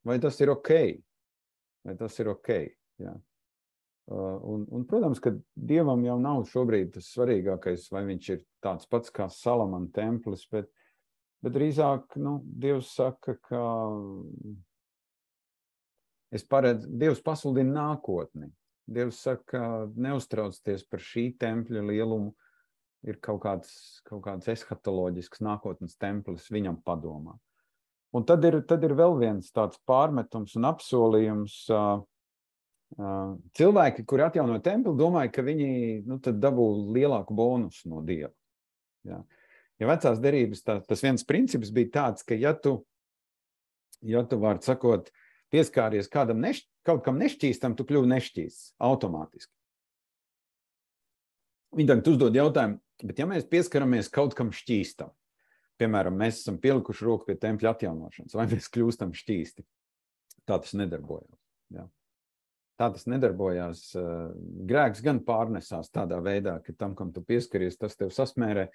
vai tas ir ok? Vai tas ir ok? Ja. Un, protams, ka Dievam jau nav šobrīd tas svarīgākais, vai viņš ir tāds pats kā Salamana templis, bet drīzāk, Dievs saka, ka Dievs pasludina nākotni. Dievs saka, neuztraucieties par šī tempļa lielumu, ir kaut kāds eskatoloģisks nākotnes templis viņam padomā. Un tad ir vēl viens tāds pārmetums un apsolījums. Cilvēki, kuri atjauno templi, domāja, ka viņi tad dabū lielāku bonusu no Dieva. Ja, vecās derības tas viens princips bija tāds, ka ja tu vārdu sakot, pieskāries kaut kam nešķīstam, tu kļuvi nešķīsts automātiski. Viņi tagad uzdod jautājumu, bet ja mēs pieskaramies kaut kam šķīstam, piemēram, mēs esam pielikuši roku pie tempļa atjaunošanas, vai mēs kļūstam šķīsti? Tā tas nedarbojās. Jā. Tā tas nedarbojās. Grēks gan pārnesās tādā veidā, ka tam, kam tu pieskaries, tas tev sasmērē,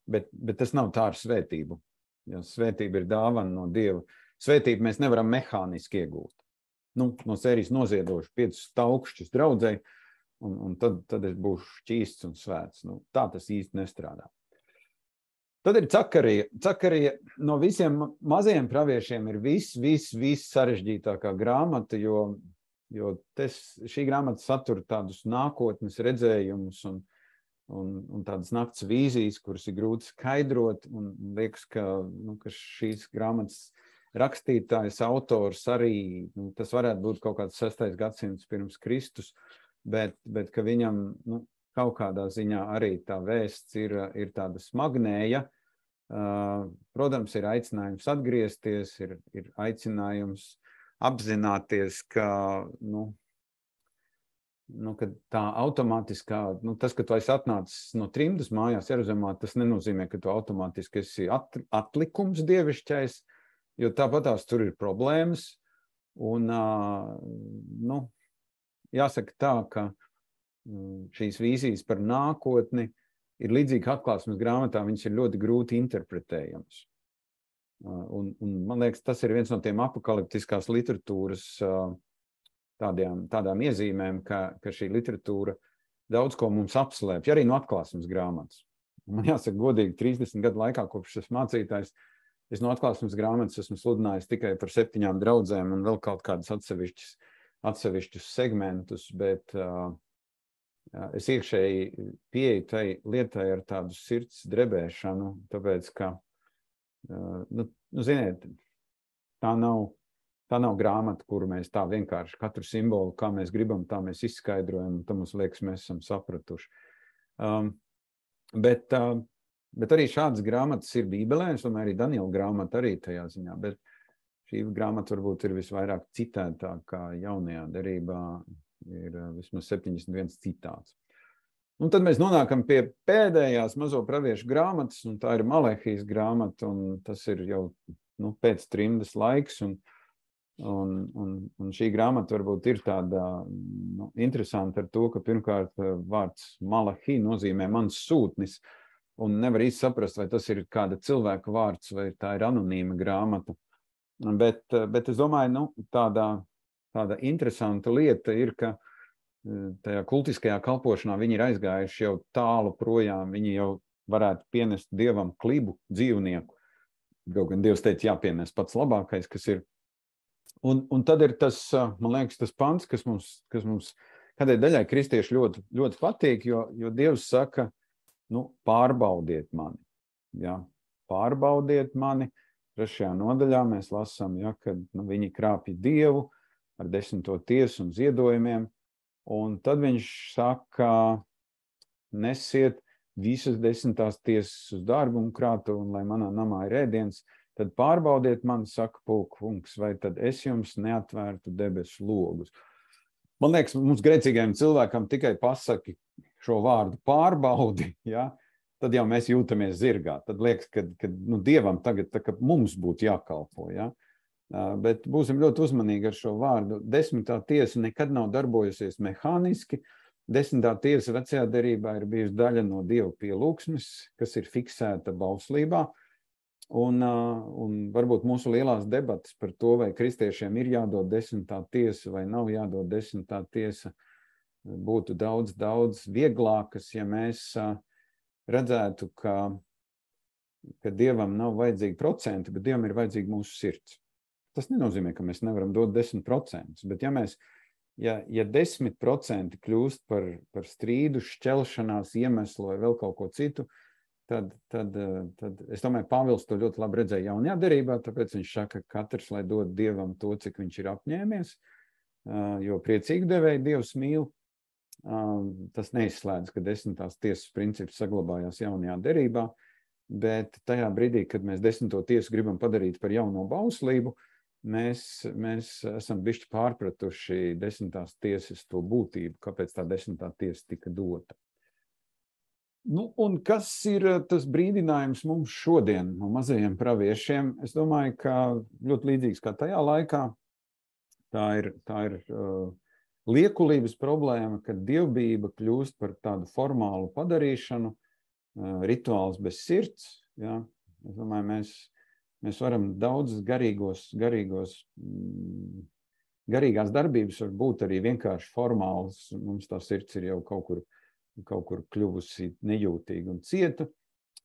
bet tas nav tā ar svētību. Ja svētība ir dāvana no Dieva. Svētību mēs nevaram mehāniski iegūt. No sērijas noziedošu 5 taukšķus draudzei, un tad es būšu šķīsts un svēts. Tā tas īsti nestrādā. Tad ir Cakarija. Cakarija no visiem mazajiem praviešiem ir viss sarežģītākā grāmata, jo šī grāmata satur tādus nākotnes redzējumus un tādas nakts vīzijas, kuras ir grūti skaidrot, un liekas, ka šīs grāmatas rakstītājs, autors arī, tas varētu būt kaut kāds 6. gadsimts pirms Kristus, bet ka viņam kaut kādā ziņā arī tā vēsts ir tāda smagnēja. Protams, ir aicinājums atgriezties, ir aicinājums apzināties, ka ka tā automātiskā, tas, ka tu esi atnācis no trimdas mājās Jeruzalemā, tas nenozīmē, ka tu automātiski esi atlikums dievišķais, jo tāpatās tur ir problēmas. Un, jāsaka tā, ka šīs vīzijas par nākotni ir līdzīgi Atklāsmes grāmatā, viņas ir ļoti grūti interpretējams. Un man liekas, tas ir viens no tiem apokaliptiskās literatūras tādām iezīmēm, ka šī literatūra daudz ko mums apslēpj, arī no Atklāsmes grāmatas. Man jāsaka godīgi, 30 gadu laikā, kopš es mācītājs, es no Atklāsmes grāmatas esmu sludinājis tikai par 7 draudzēm un vēl kaut kādus atsevišķus segmentus, bet es iekšēji pieeju tai lietai ar tādu sirds drebēšanu, tāpēc, ka, ziniet, tā nav grāmata, kuru mēs tā vienkārši katru simbolu, kā mēs gribam, tā mēs izskaidrojam, un tā mums liekas, mēs esam sapratuši. Bet arī šādas grāmatas ir Bībelē, es domāju, arī Daniela grāmata arī tajā ziņā, bet šī grāmata varbūt ir visvairāk citētā, kā jaunajā derībā ir vismaz 71 citāts. Un tad mēs nonākam pie pēdējās mazo praviešu grāmatas, un tā ir Malehijas grāmata, un tas ir jau pēc trimdas laiks, un šī grāmata varbūt ir tāda interesanta ar to, ka pirmkārt vārds Malehī nozīmē mans sūtnis, un nevar īsti saprast, vai tas ir kāda cilvēka vārds, vai tā ir anonīma grāmata. Bet es domāju, tāda interesanta lieta ir, ka tajā kultiskajā kalpošanā viņi ir aizgājuši jau tālu projām, viņi jau varētu pienest Dievam klibu dzīvnieku. Kaut gan Dievs teica, jāpienes pats labākais, kas ir. Un tad ir tas, man liekas, tas pants, kas mums kādai daļai kristieši ļoti, ļoti patīk, jo Dievs saka, pārbaudiet mani. Ja? Pārbaudiet mani. 3. nodaļā mēs lasām, kad viņi krāpja Dievu ar 10. tiesu un ziedojumiem, un tad viņš saka, nesiet visas 10. tiesas uz dārgumu krātu, un lai manā namā ir ēdiens, tad pārbaudiet mani, saka pulkkungs, vai tad es jums neatvērtu debesu logus. Man liekas, mums grēcīgajam cilvēkam tikai pasaki šo vārdu pārbaudi, ja? Tad jau mēs jūtamies zirgā. Tad liekas, ka Dievam tagad tā, ka mums būtu jākalpo. Ja? Bet būsim ļoti uzmanīgi ar šo vārdu. 10. tiesa nekad nav darbojusies mehāniski. 10. tiesa vecajā derībā ir bijusi daļa no Dieva pielūgsmes, kas ir fiksēta bauslībā. Un varbūt mūsu lielās debatas par to, vai kristiešiem ir jādod 10. tiesa vai nav jādod 10. tiesa, būtu daudz vieglākas, ja mēs redzētu, ka Dievam nav vajadzīgi procenti, bet Dievam ir vajadzīgi mūsu sirds. Tas nenozīmē, ka mēs nevaram dot 10%, bet ja 10% kļūst par strīdu, šķelšanās iemeslu vai vēl kaut ko citu, tad es domāju, Pāvils to ļoti labi redzēja jaunajā derībā, tāpēc viņš saka, ka katrs, lai dod Dievam to, cik viņš ir apņēmies, jo priecīgi devēja Dievs mīl. Tas neizslēdz, ka 10. tiesas princips saglabājās jaunajā derībā, bet tajā brīdī, kad mēs 10. tiesu gribam padarīt par jauno bauslību, mēs esam bišķi pārpratuši 10. tiesas to būtību, kāpēc tā 10. tiesa tika dota. Nu, un kas ir tas brīdinājums mums šodien no mazajiem praviešiem? Es domāju, ka ļoti līdzīgs kā tajā laikā, tā ir liekulības problēma, kad dievbijība kļūst par tādu formālu padarīšanu, rituāls bez sirds. Ja? Es domāju, mēs varam daudz garīgās darbības var būt arī vienkārši formāls. Mums tā sirds ir jau kaut kur kļuvusi nejūtīga un cieta.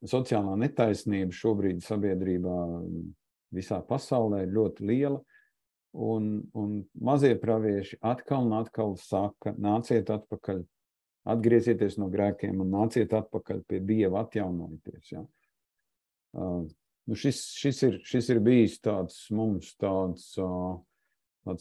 Sociālā netaisnība šobrīd sabiedrībā visā pasaulē ir ļoti liela. Un mazie pravieši atkal un atkal saka, nāciet atpakaļ, atgriezieties no grēkiem un nāciet atpakaļ pie Dieva, atjaunojieties. Ja? Šis ir bijis tāds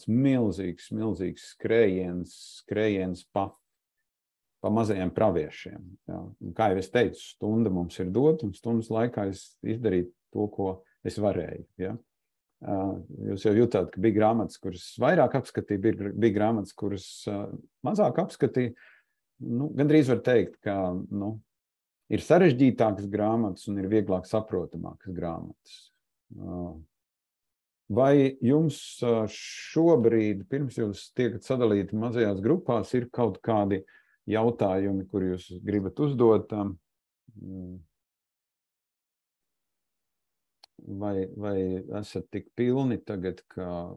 milzīgs skrējiens pa mazajiem praviešiem. Ja? Un kā jau es teicu, stunda mums ir dota, un stundas laikā es izdarīju to, ko es varēju. Ja? Jūs jau jutāt, ka bija grāmatas, kuras vairāk apskatīja, bija grāmatas, kuras mazāk apskatīja. Nu, gandrīz var teikt, ka ir sarežģītākas grāmatas un ir vieglāk saprotamākas grāmatas. Vai jums šobrīd, pirms jūs tiekat sadalīti mazajās grupās, ir kaut kādi jautājumi, kur jūs gribat uzdot? Vai esat tik pilni tagad, ka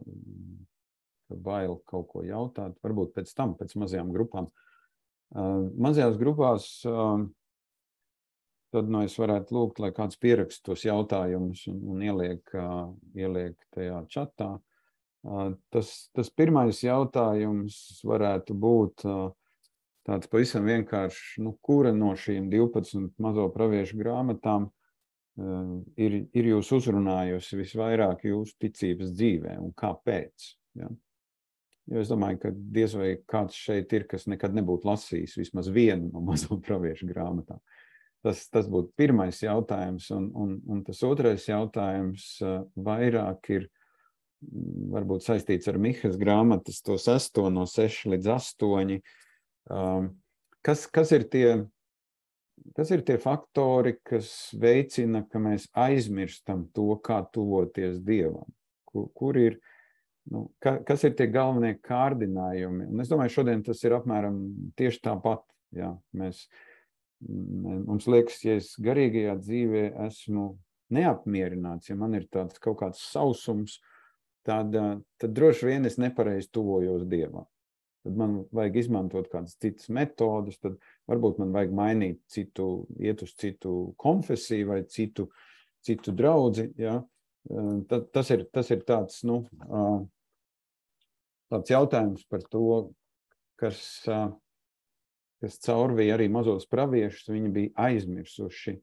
bail kaut ko jautāt? Varbūt pēc tam, pēc mazajām grupām. Mazajās grupās tad es varētu lūgt, lai kāds pieraksta tos jautājumus un ieliek tajā čatā. Tas pirmais jautājums varētu būt tāds pavisam vienkārši, kura no šīm 12 mazo praviešu grāmatām ir jūs uzrunājusi visvairāk jūsu ticības dzīvē un kāpēc? Ja? Jo es domāju, ka diez vai kāds šeit ir, kas nekad nebūtu lasījis vismaz vienu no mazo praviešu grāmatām. Tas būtu pirmais jautājums, un tas otrais jautājums vairāk ir varbūt saistīts ar Mihas grāmatas to 6. no 6 līdz 8. Kas ir tie faktori, kas veicina, ka mēs aizmirstam to, kā tuvoties Dievam? Kur ir, kas ir tie galvenie kārdinājumi? Un es domāju, šodien tas ir apmēram tieši tāpat. Jā, mums liekas, ja es garīgajā dzīvē esmu neapmierināts, ja man ir tāds kaut kāds sausums, tad droši vien es nepareizi tuvojos Dievam. Tad man vajag izmantot kādas citas metodas, tad varbūt man vajag mainīt iet uz citu konfesiju vai citu draudzi. Ja? Tas ir tāds, tāds jautājums par to, kas caurvīja arī mazos praviešus, viņi bija aizmirsuši.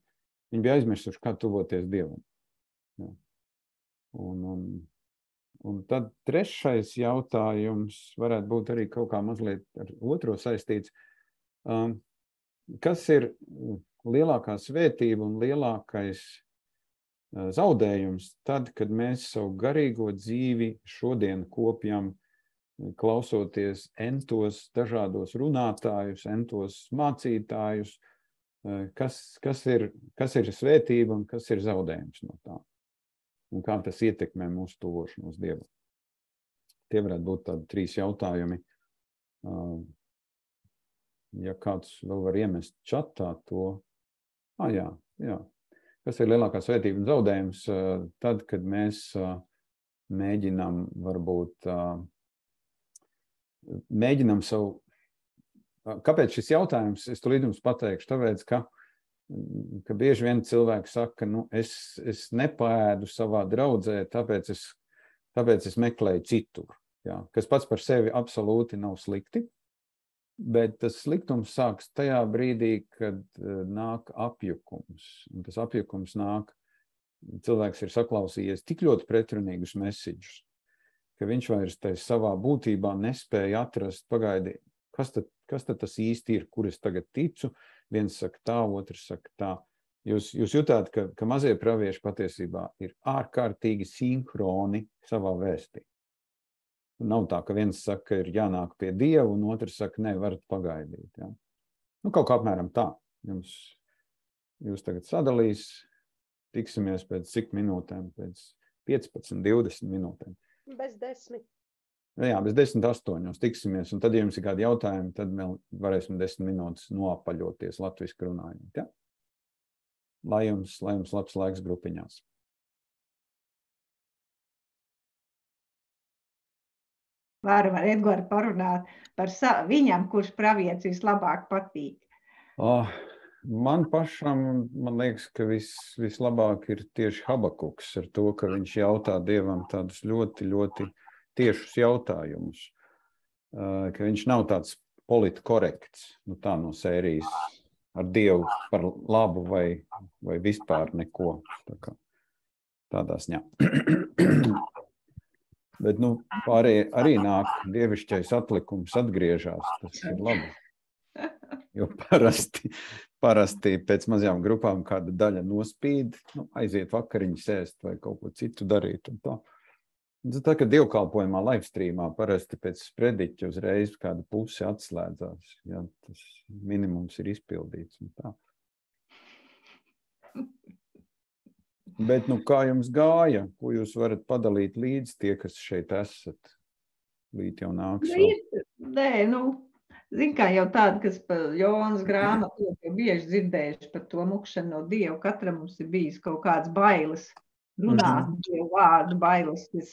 Viņi bija aizmirsuši, kā tuvoties Dievam. Ja? Un tad trešais jautājums varētu būt arī kaut kā mazliet ar otro saistīts. Kas ir lielākā svētība un lielākais zaudējums tad, kad mēs savu garīgo dzīvi šodien kopjam, klausoties entos dažādos runātājus, entos mācītājus, kas ir svētība un kas ir zaudējums no tā? Un kā tas ietekmē mūsu tuvošanos Dievam. Tie varētu būt tādi 3 jautājumi. Ja kāds vēl var iemest čatā to. Jā. Kas ir lielākā svētība un zaudējums tad, kad mēs mēģinām savu... Kāpēc šis jautājums? Es tulīt jums pateikšu, tāpēc, ka bieži vien cilvēki saka, es nepāēdu savā draudzē, tāpēc es meklēju citur. Ja? Kas pats par sevi absolūti nav slikti, bet tas sliktums sāks tajā brīdī, kad nāk apjukums. Un tas apjukums nāk, cilvēks ir saklausījies tik ļoti pretrunīgus mesiģus, ka viņš vairs savā būtībā nespēja atrast, pagaidi, kas tad tas īsti ir, kur es tagad ticu. Viens saka tā, otrs saka tā. Jūs jutāt, ka mazie pravieši patiesībā ir ārkārtīgi sinhroni savā vēstī. Nav tā, ka viens saka, ka ir jānāk pie Dieva, un otrs saka, ne, varat pagaidīt. Ja? Kaut kā apmēram tā. Jums jūs tagad sadalīs, tiksimies pēc cik minūtēm, pēc 15, 20 minūtēm. Bez 10. Jā, bez 10:08 tiksimies, un tad, ja jums ir kādi jautājumi, tad vēl varēsim 10 minūtes noapaļoties latviski runājot. Ja? Lai jums labs laiks grupiņās. Varu ar Edgaru parunāt par viņam, kurš pravietis vislabāk patīk. Man pašam, man liekas, ka vislabāk ir tieši Habakuks ar to, ka viņš jautā Dievam tādus ļoti, ļoti tiešus jautājumus. Ka viņš nav tāds politkorekts, tā no sērijas ar Dievu par labu vai vispār neko. Tādā ziņā. Bet, arī nāk dievišķais atlikums atgriežās, tas ir labi. Jo parasti pēc mazajām grupām kāda daļa nospīd, aiziet vakariņu sēst vai kaut ko citu darīt. Un tā. Tā, ka dievkalpojumā livestreamā parasti pēc sprediķa uzreiz kāda puse atslēdzās. Ja, tas minimums ir izpildīts. Un tā. Bet, kā jums gāja? Ko jūs varat padalīt līdz tie, kas šeit esat? Līdz jau nāks vēl. Nē, zin kā jau tāda, kas par Jonas grāmatu jau bieži dzirdējuši par to mukšanu no Dieva. Katram mums ir bijis kaut kāds bailes. Runāt Dievu vārdu bailes, kas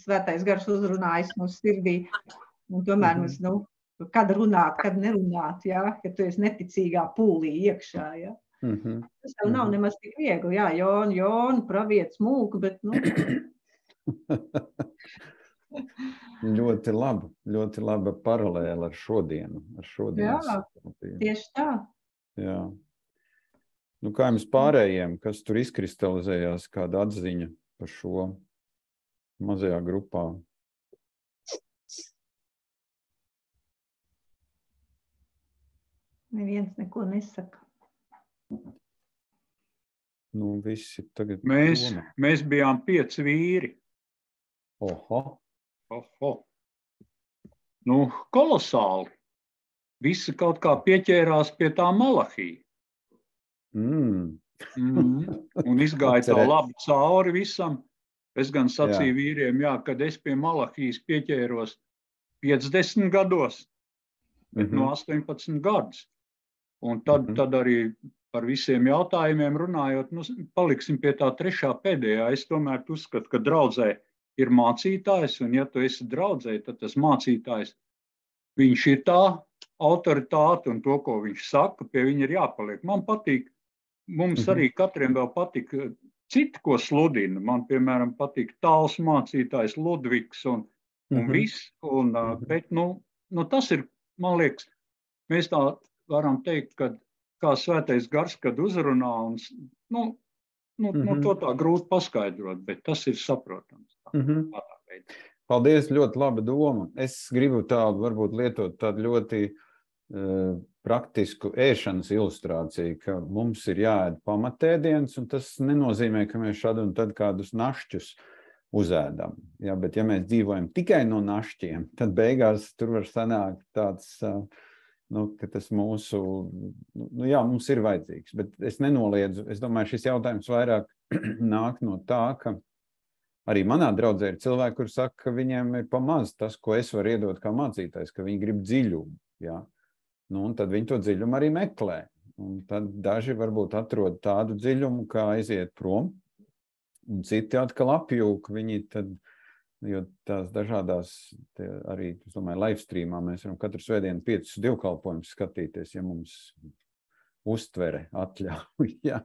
svētais gars uzrunājas mūsu sirdī. Un tomēr mums, kad runāt, kad nerunāt, ja? Kad tu esi neticīgā pūlī iekšā, ja? Tas jau nav nemaz tik viegli, jā, Jona, pravietis mūka, bet, Ļoti laba paralēla ar šodienu. Jā, tieši tā. Jā. Kā jums pārējiem, kas tur izkristalizējās, kāda atziņa par šo mazajā grupā? Neviens neko nesaka. Visi tagad... Mēs bijām 5 vīri. Oho. Kolosāli. Visi kaut kā pieķērās pie tā Malahija. Un izgāja tā labi cauri visam. Es gan sacīju vīriem, kad es pie Malahijas pieķēros 50 gados, bet no 18 gadus. Un tad arī par visiem jautājumiem runājot, paliksim pie tā 3. pēdējā. Es tomēr uzskatu, ka draudzē ir mācītājs, un ja tu esi draudzē, tad tas mācītājs, viņš ir tā autoritāte, un to, ko viņš saka, pie viņa ir jāpaliek. Man patīk, mums arī katriem vēl patīk citi, ko sludina. Man, piemēram, patīk tāls mācītājs Ludvigs un viss. Bet, tas ir, man liekas, mēs tā varam teikt, ka kā svētais gars, kad uzrunā, to tā grūti paskaidrot, bet tas ir saprotams. Paldies, ļoti laba doma. Es gribu varbūt lietot tādu ļoti praktisku ēšanas ilustrāciju, ka mums ir jāēd pamatēdiens, un tas nenozīmē, ka mēs šādu un tad kādus našķus uzēdam. Ja, bet ja mēs dzīvojam tikai no našķiem, tad beigās tur var sanākt tāds... ka tas mūsu, mums ir vajadzīgs, bet es nenoliedzu, es domāju, šis jautājums vairāk nāk no tā, ka arī manā draudzē ir cilvēki, kur saka, ka viņiem ir pamaz tas, ko es varu iedot kā mācītājs, ka viņi grib dziļumu, ja? Un tad viņi to dziļumu arī meklē, un tad daži varbūt atrod tādu dziļumu, kā aiziet prom, un citi atkal apjūk, viņi tad, jo tās dažādās, arī, es domāju, livestreamā mēs varam katru svētdienu 5 dievkalpojumus skatīties, ja mums uztvere atļauj, ja.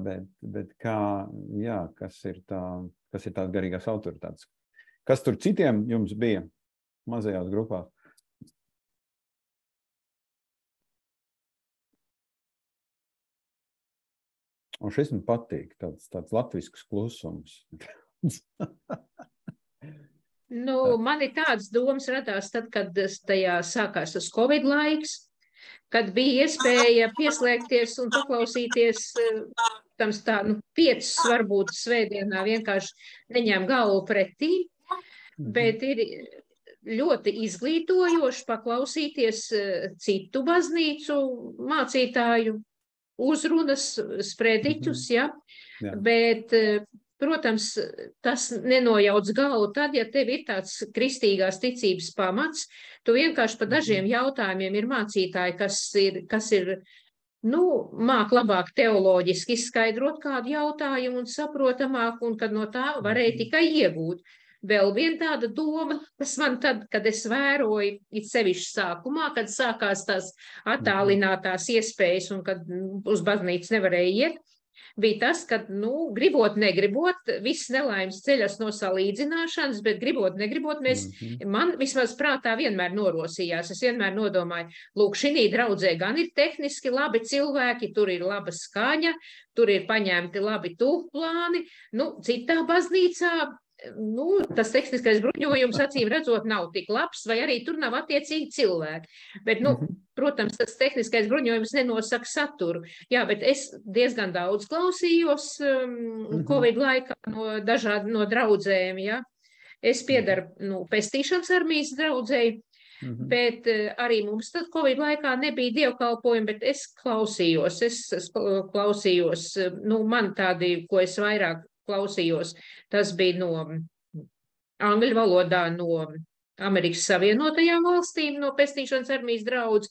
Bet kas ir tās garīgās autoritātes? Kas tur citiem jums bija mazajās grupās? Un šis man patīk, tāds latvisks klusums. Man ir tādas domas radās tad, kad tajā sākās tas Covid laiks, kad bija iespēja pieslēgties un paklausīties tam 5 varbūt svētdienā vienkārši neņem galvu pretī, bet ir ļoti izglītojoši paklausīties citu baznīcu mācītāju uzrunas, sprediķus, ja? Jā. Bet, protams, tas nenojauc galvu tad, ja tev ir tāds kristīgās ticības pamats, tu vienkārši pa dažiem jautājumiem ir mācītāji, kas ir māk labāk teoloģiski izskaidrot kādu jautājumu un saprotamāk, un kad no tā varēja tikai iegūt. Vēl viena tāda doma, kas man tad, kad es vēroju, it sevišķi sākumā, kad sākās tās attālinātās iespējas un kad uz baznīcu nevarēja iet, bija tas, ka, gribot, negribot, viss nelaimes ceļas no salīdzināšanas, bet gribot, negribot, man vismaz prātā vienmēr norosījās. Es vienmēr nodomāju, lūk, šī draudzē gan ir tehniski labi cilvēki, tur ir laba skaņa, tur ir paņemti labi tūplāni, citā baznīcā, tas tehniskais bruņojums, acīm redzot, nav tik labs, vai arī tur nav attiecīgi cilvēki. Bet, protams, tas tehniskais bruņojums nenosaka saturu. Jā, bet es diezgan daudz klausījos Covid laikā no draudzēm, ja. Es piedaru pestīšanas armijas draudzēji, bet arī mums tad Covid laikā nebija dievkalpojumi, bet es klausījos, man tādi, ko es vairāk klausījos, tas bija no angļu valodā, no Amerikas Savienotajām valstīm, no pestīšanas armijas draudz.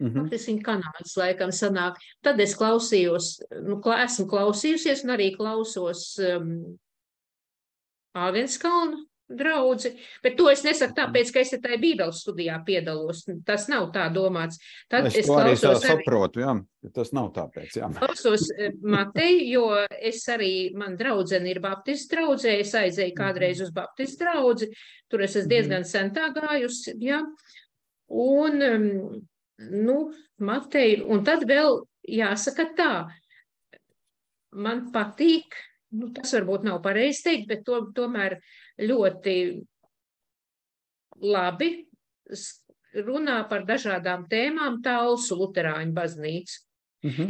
Tas viņa kanāls laikam sanāk. Tad es klausījos, esmu klausījusies un arī klausos Āgenskalnu draudzi, bet to es nesaku tāpēc, ka es tajā bībeles studijā piedalos. Tas nav tā domāts. Tad es to arī saprotu, jā. Tas nav tāpēc, jā. Klausos Mateju, jo es arī, man draudzene ir baptistu draudzē, es aizēju kādreiz uz baptistu draudzi, tur es esmu diezgan sen tā gājusi, jā. Un, Mateju, un tad vēl jāsaka tā, man patīk, tas varbūt nav pareizi teikt, bet tomēr ļoti labi runā par dažādām tēmām Talsu luterāņu baznīcu.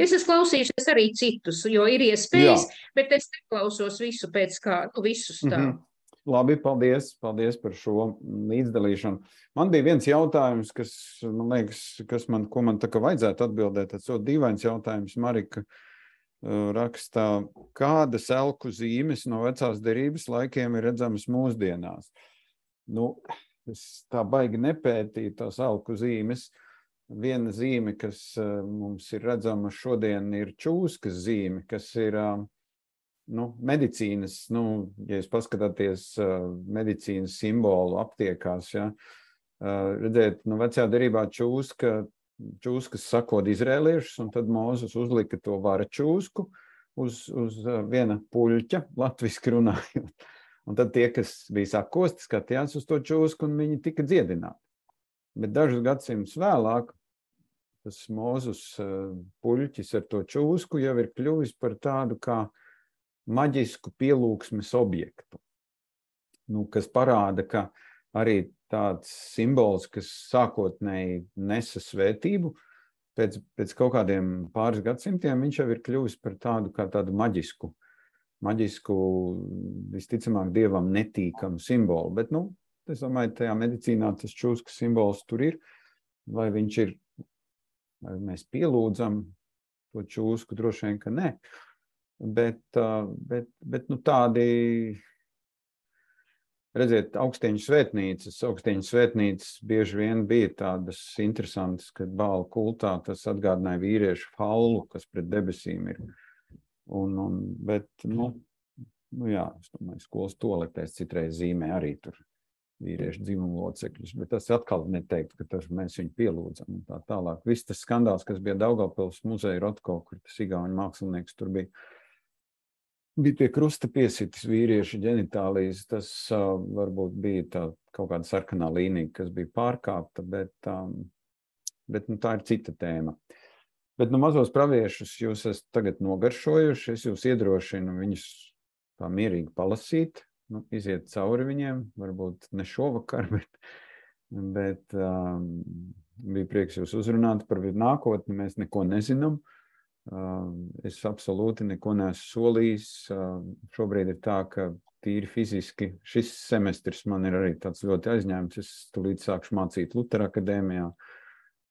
Es esmu klausījušies arī citus, jo ir iespējas, bet es neklausos visu pēc kā, visus tā. Labi, paldies par šo līdzdalīšanu. Man bija viens jautājums, kas, man liekas, ko man tā kā vajadzētu atbildēt, tāds dīvains jautājums, Marika rakstā, kādas elku zīmes no vecās derības laikiem ir redzamas mūsdienās. Es tā baigi nepētīju tās elku zīmes. Viena zīme, kas mums ir redzama šodien, ir čūskas zīme, kas ir medicīnas, ja jūs paskatāties medicīnas simbolu aptiekās, ja, redzēt, vecajā derībā čūskas sakod izrēliešus, un tad Mūzes uzlika to vara čūsku uz viena puļķa, latviski runājot. Un tad tie, kas bija sakosti, skatījās uz to čūsku, un viņi tika dziedināti. Bet dažus gadsimtus vēlāk tas Mūzes puļķis ar to čūsku jau ir kļuvis par tādu kā maģisku pielūgsmes objektu, kas parāda, ka arī tāds simbols, kas sākotnēji nesa svētību, pēc kaut kādiem pāris gadsimtiem viņš jau ir kļuvis par tādu maģisku, visticamāk dievam netīkamu simbolu. Bet, es domāju, tajā medicīnā tas čūskas simbols tur ir, vai viņš ir, vai mēs pielūdzam to čūsku, droši vien, ka ne. Bet tādi, redziet, augstieņu svētnīcas bieži vien bija tādas interesantas, kad Bāla kultā tas atgādināja vīriešu faulu, kas pret debesīm ir. Bet, jā, es domāju, skolas toaletēs citreiz zīmē arī tur vīriešu dzimumu locekļus, bet tas atkal neteikt, ka mēs viņu pielūdzam un tā tālāk. Viss tas skandāls, kas bija Daugavpils muzeja Rotko, kur tas igauņu mākslinieks tur bija pie krusta piesitis vīriešu ģenitālijas, tas varbūt bija tā kaut kāda sarkanā līnija, kas bija pārkāpta, bet tā ir cita tēma. Bet mazos praviešus jūs esat tagad nogaršojuši, es jūs iedrošinu viņus tā mierīgi palasīt, iziet cauri viņiem, varbūt ne šovakar, bet bija prieks jūs uzrunāt par nākotni, mēs neko nezinām. Es absolūti neko neesmu solījis. Šobrīd ir tā, ka tīri fiziski šis semestris man ir arī tāds ļoti aizņēmts. Es tulīt sākšu mācīt Lutera akadēmijā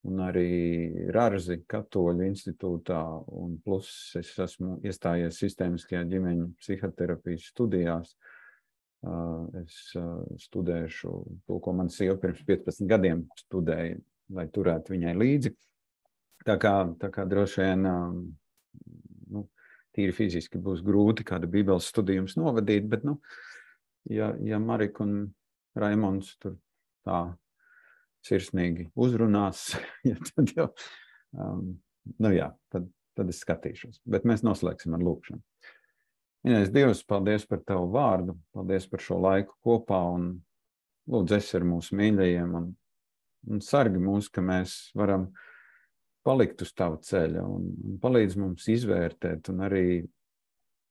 un arī Rarzi Katoļu institūtā, un plus es esmu iestājies sistēmiskajā ģimeņu psihoterapijas studijās. Es studēšu to, ko man sieva pirms 15 gadiem studēja, lai turētu viņai līdzi. Tā kā droši vien tīri fiziski būs grūti kādu bībeles studījumus novadīt, bet, ja Marika un Raimonds tur tā sirsnīgi uzrunās, tad jau, tad es skatīšos. Bet mēs noslēgsim ar lūkšanu. Mīļais Dievs, paldies par tavu vārdu, paldies par šo laiku kopā, un lūdzu esi ar mūsu mīļajiem, un sargi mūs, ka mēs varam palikt uz tavu ceļa, un palīdz mums izvērtēt, un arī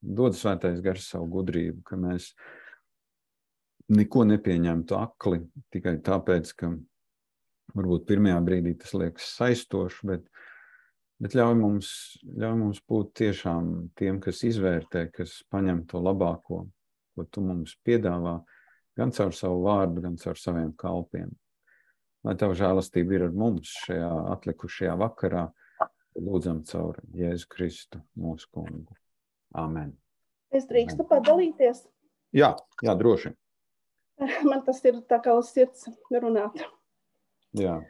dod Svētais Gars savu gudrību, ka mēs neko nepieņemtu akli, tikai tāpēc, ka varbūt pirmajā brīdī tas liekas saistoši, bet ļauj mums būt tiešām tiem, kas izvērtē, kas paņem to labāko, ko tu mums piedāvā, gan caur savu vārdu, gan caur saviem kalpiem. Lai tava žēlastība ir ar mums šajā atlikušajā vakarā, lūdzam caur Jēzu Kristu, mūsu kungu. Āmen. Es drīkstu padalīties? Jā, droši. Man tas ir tā kā uz sirds runāt. Jā.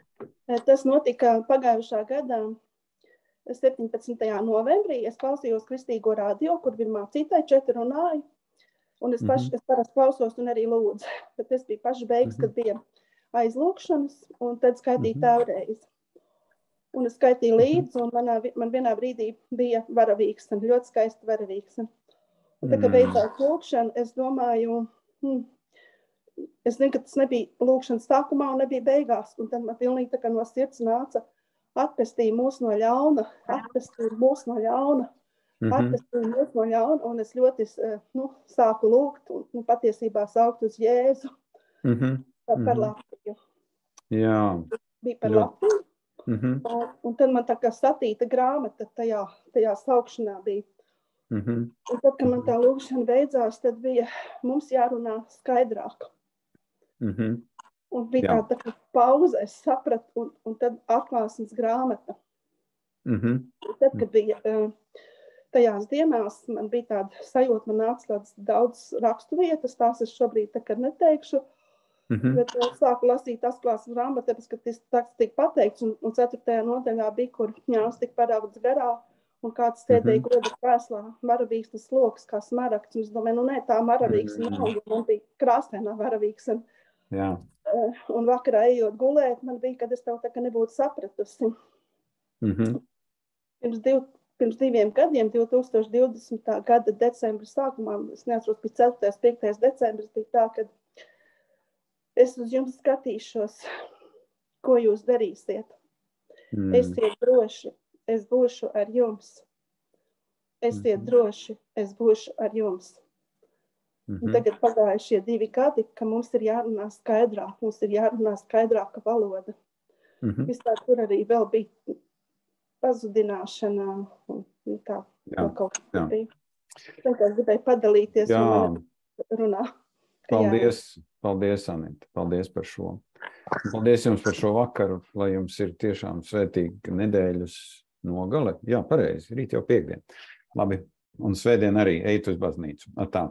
Tas notika pagājušā gadā, 17. novembrī. Es klausījos Kristīgo radio, kur bija mācītāji, 4 runāja. Un es parasti klausos un arī lūdzu. Bet es biju paši beigas, kad bija aizlūkšanas, un tad skaitīju tēvreiz. Un es skaitīju līdzi, un man vienā brīdī bija varavīksne, ļoti skaista varavīksne. Un tā, kad beidzās lūkšana, es domāju, es zinu, ka tas nebija lūkšanas sākumā un nebija beigās, un tad man pilnīgi tā kā no sirds nāca atpestīja mūs no ļauna, un es ļoti sāku lūgt un patiesībā saukt uz Jēzu par Latviju. Jā. Bija par Latviju. Un tad man tā kā satīta grāmata tajā saukšanā bija. Un tad, kad man tā lūkšana beidzās, tad bija mums jārunā skaidrāk. Un bija tā kā pauze, es sapratu, un tad atklāsmes grāmata. Tad, kad bija tajās dienās, man bija tāda sajūta, man nāca tādas daudz rakstu vietas, tās es šobrīd tā kā neteikšu, bet sāku lasīt atklāsmes grāmatu, tāpēc, ka tas tika pateikts, un 4. nodaļā bija, kur ņāns tika paraugts garā, un kāds sēdēja goda krēslā, varavīksnes loks, kā smaragds, un es domāju, nē, tā varavīksne nav, jo man bija krāstainā varavīksne. Jā. Un vakarā ejot gulēt, man bija, kad es tev tā kā nebūtu sapratusi. Pirms 2 gadiem, 2020. Gada decembra sākumā, es neatceros, bija 4. 5. decembris, bija tā, kad es uz jums skatīšos, ko jūs darīsiet. Esiet droši, es būšu ar jums. Esiet droši, es būšu ar jums. Un tagad pagājušie 2 gadi, ka mums ir jārunā skaidrāk, mums ir jārunā skaidrāka valoda. Vispār tur arī vēl bija pazudināšana un tā kaut kas bija. Tagad gribēju padalīties un runā. Paldies, Anita. Paldies par šo. Paldies jums par šo vakaru, lai jums ir tiešām svētīga nedēļas nogale. Jā, pareizi, rīt jau 5. Labi, un svētdien arī ejiet uz baznīcu. Atā.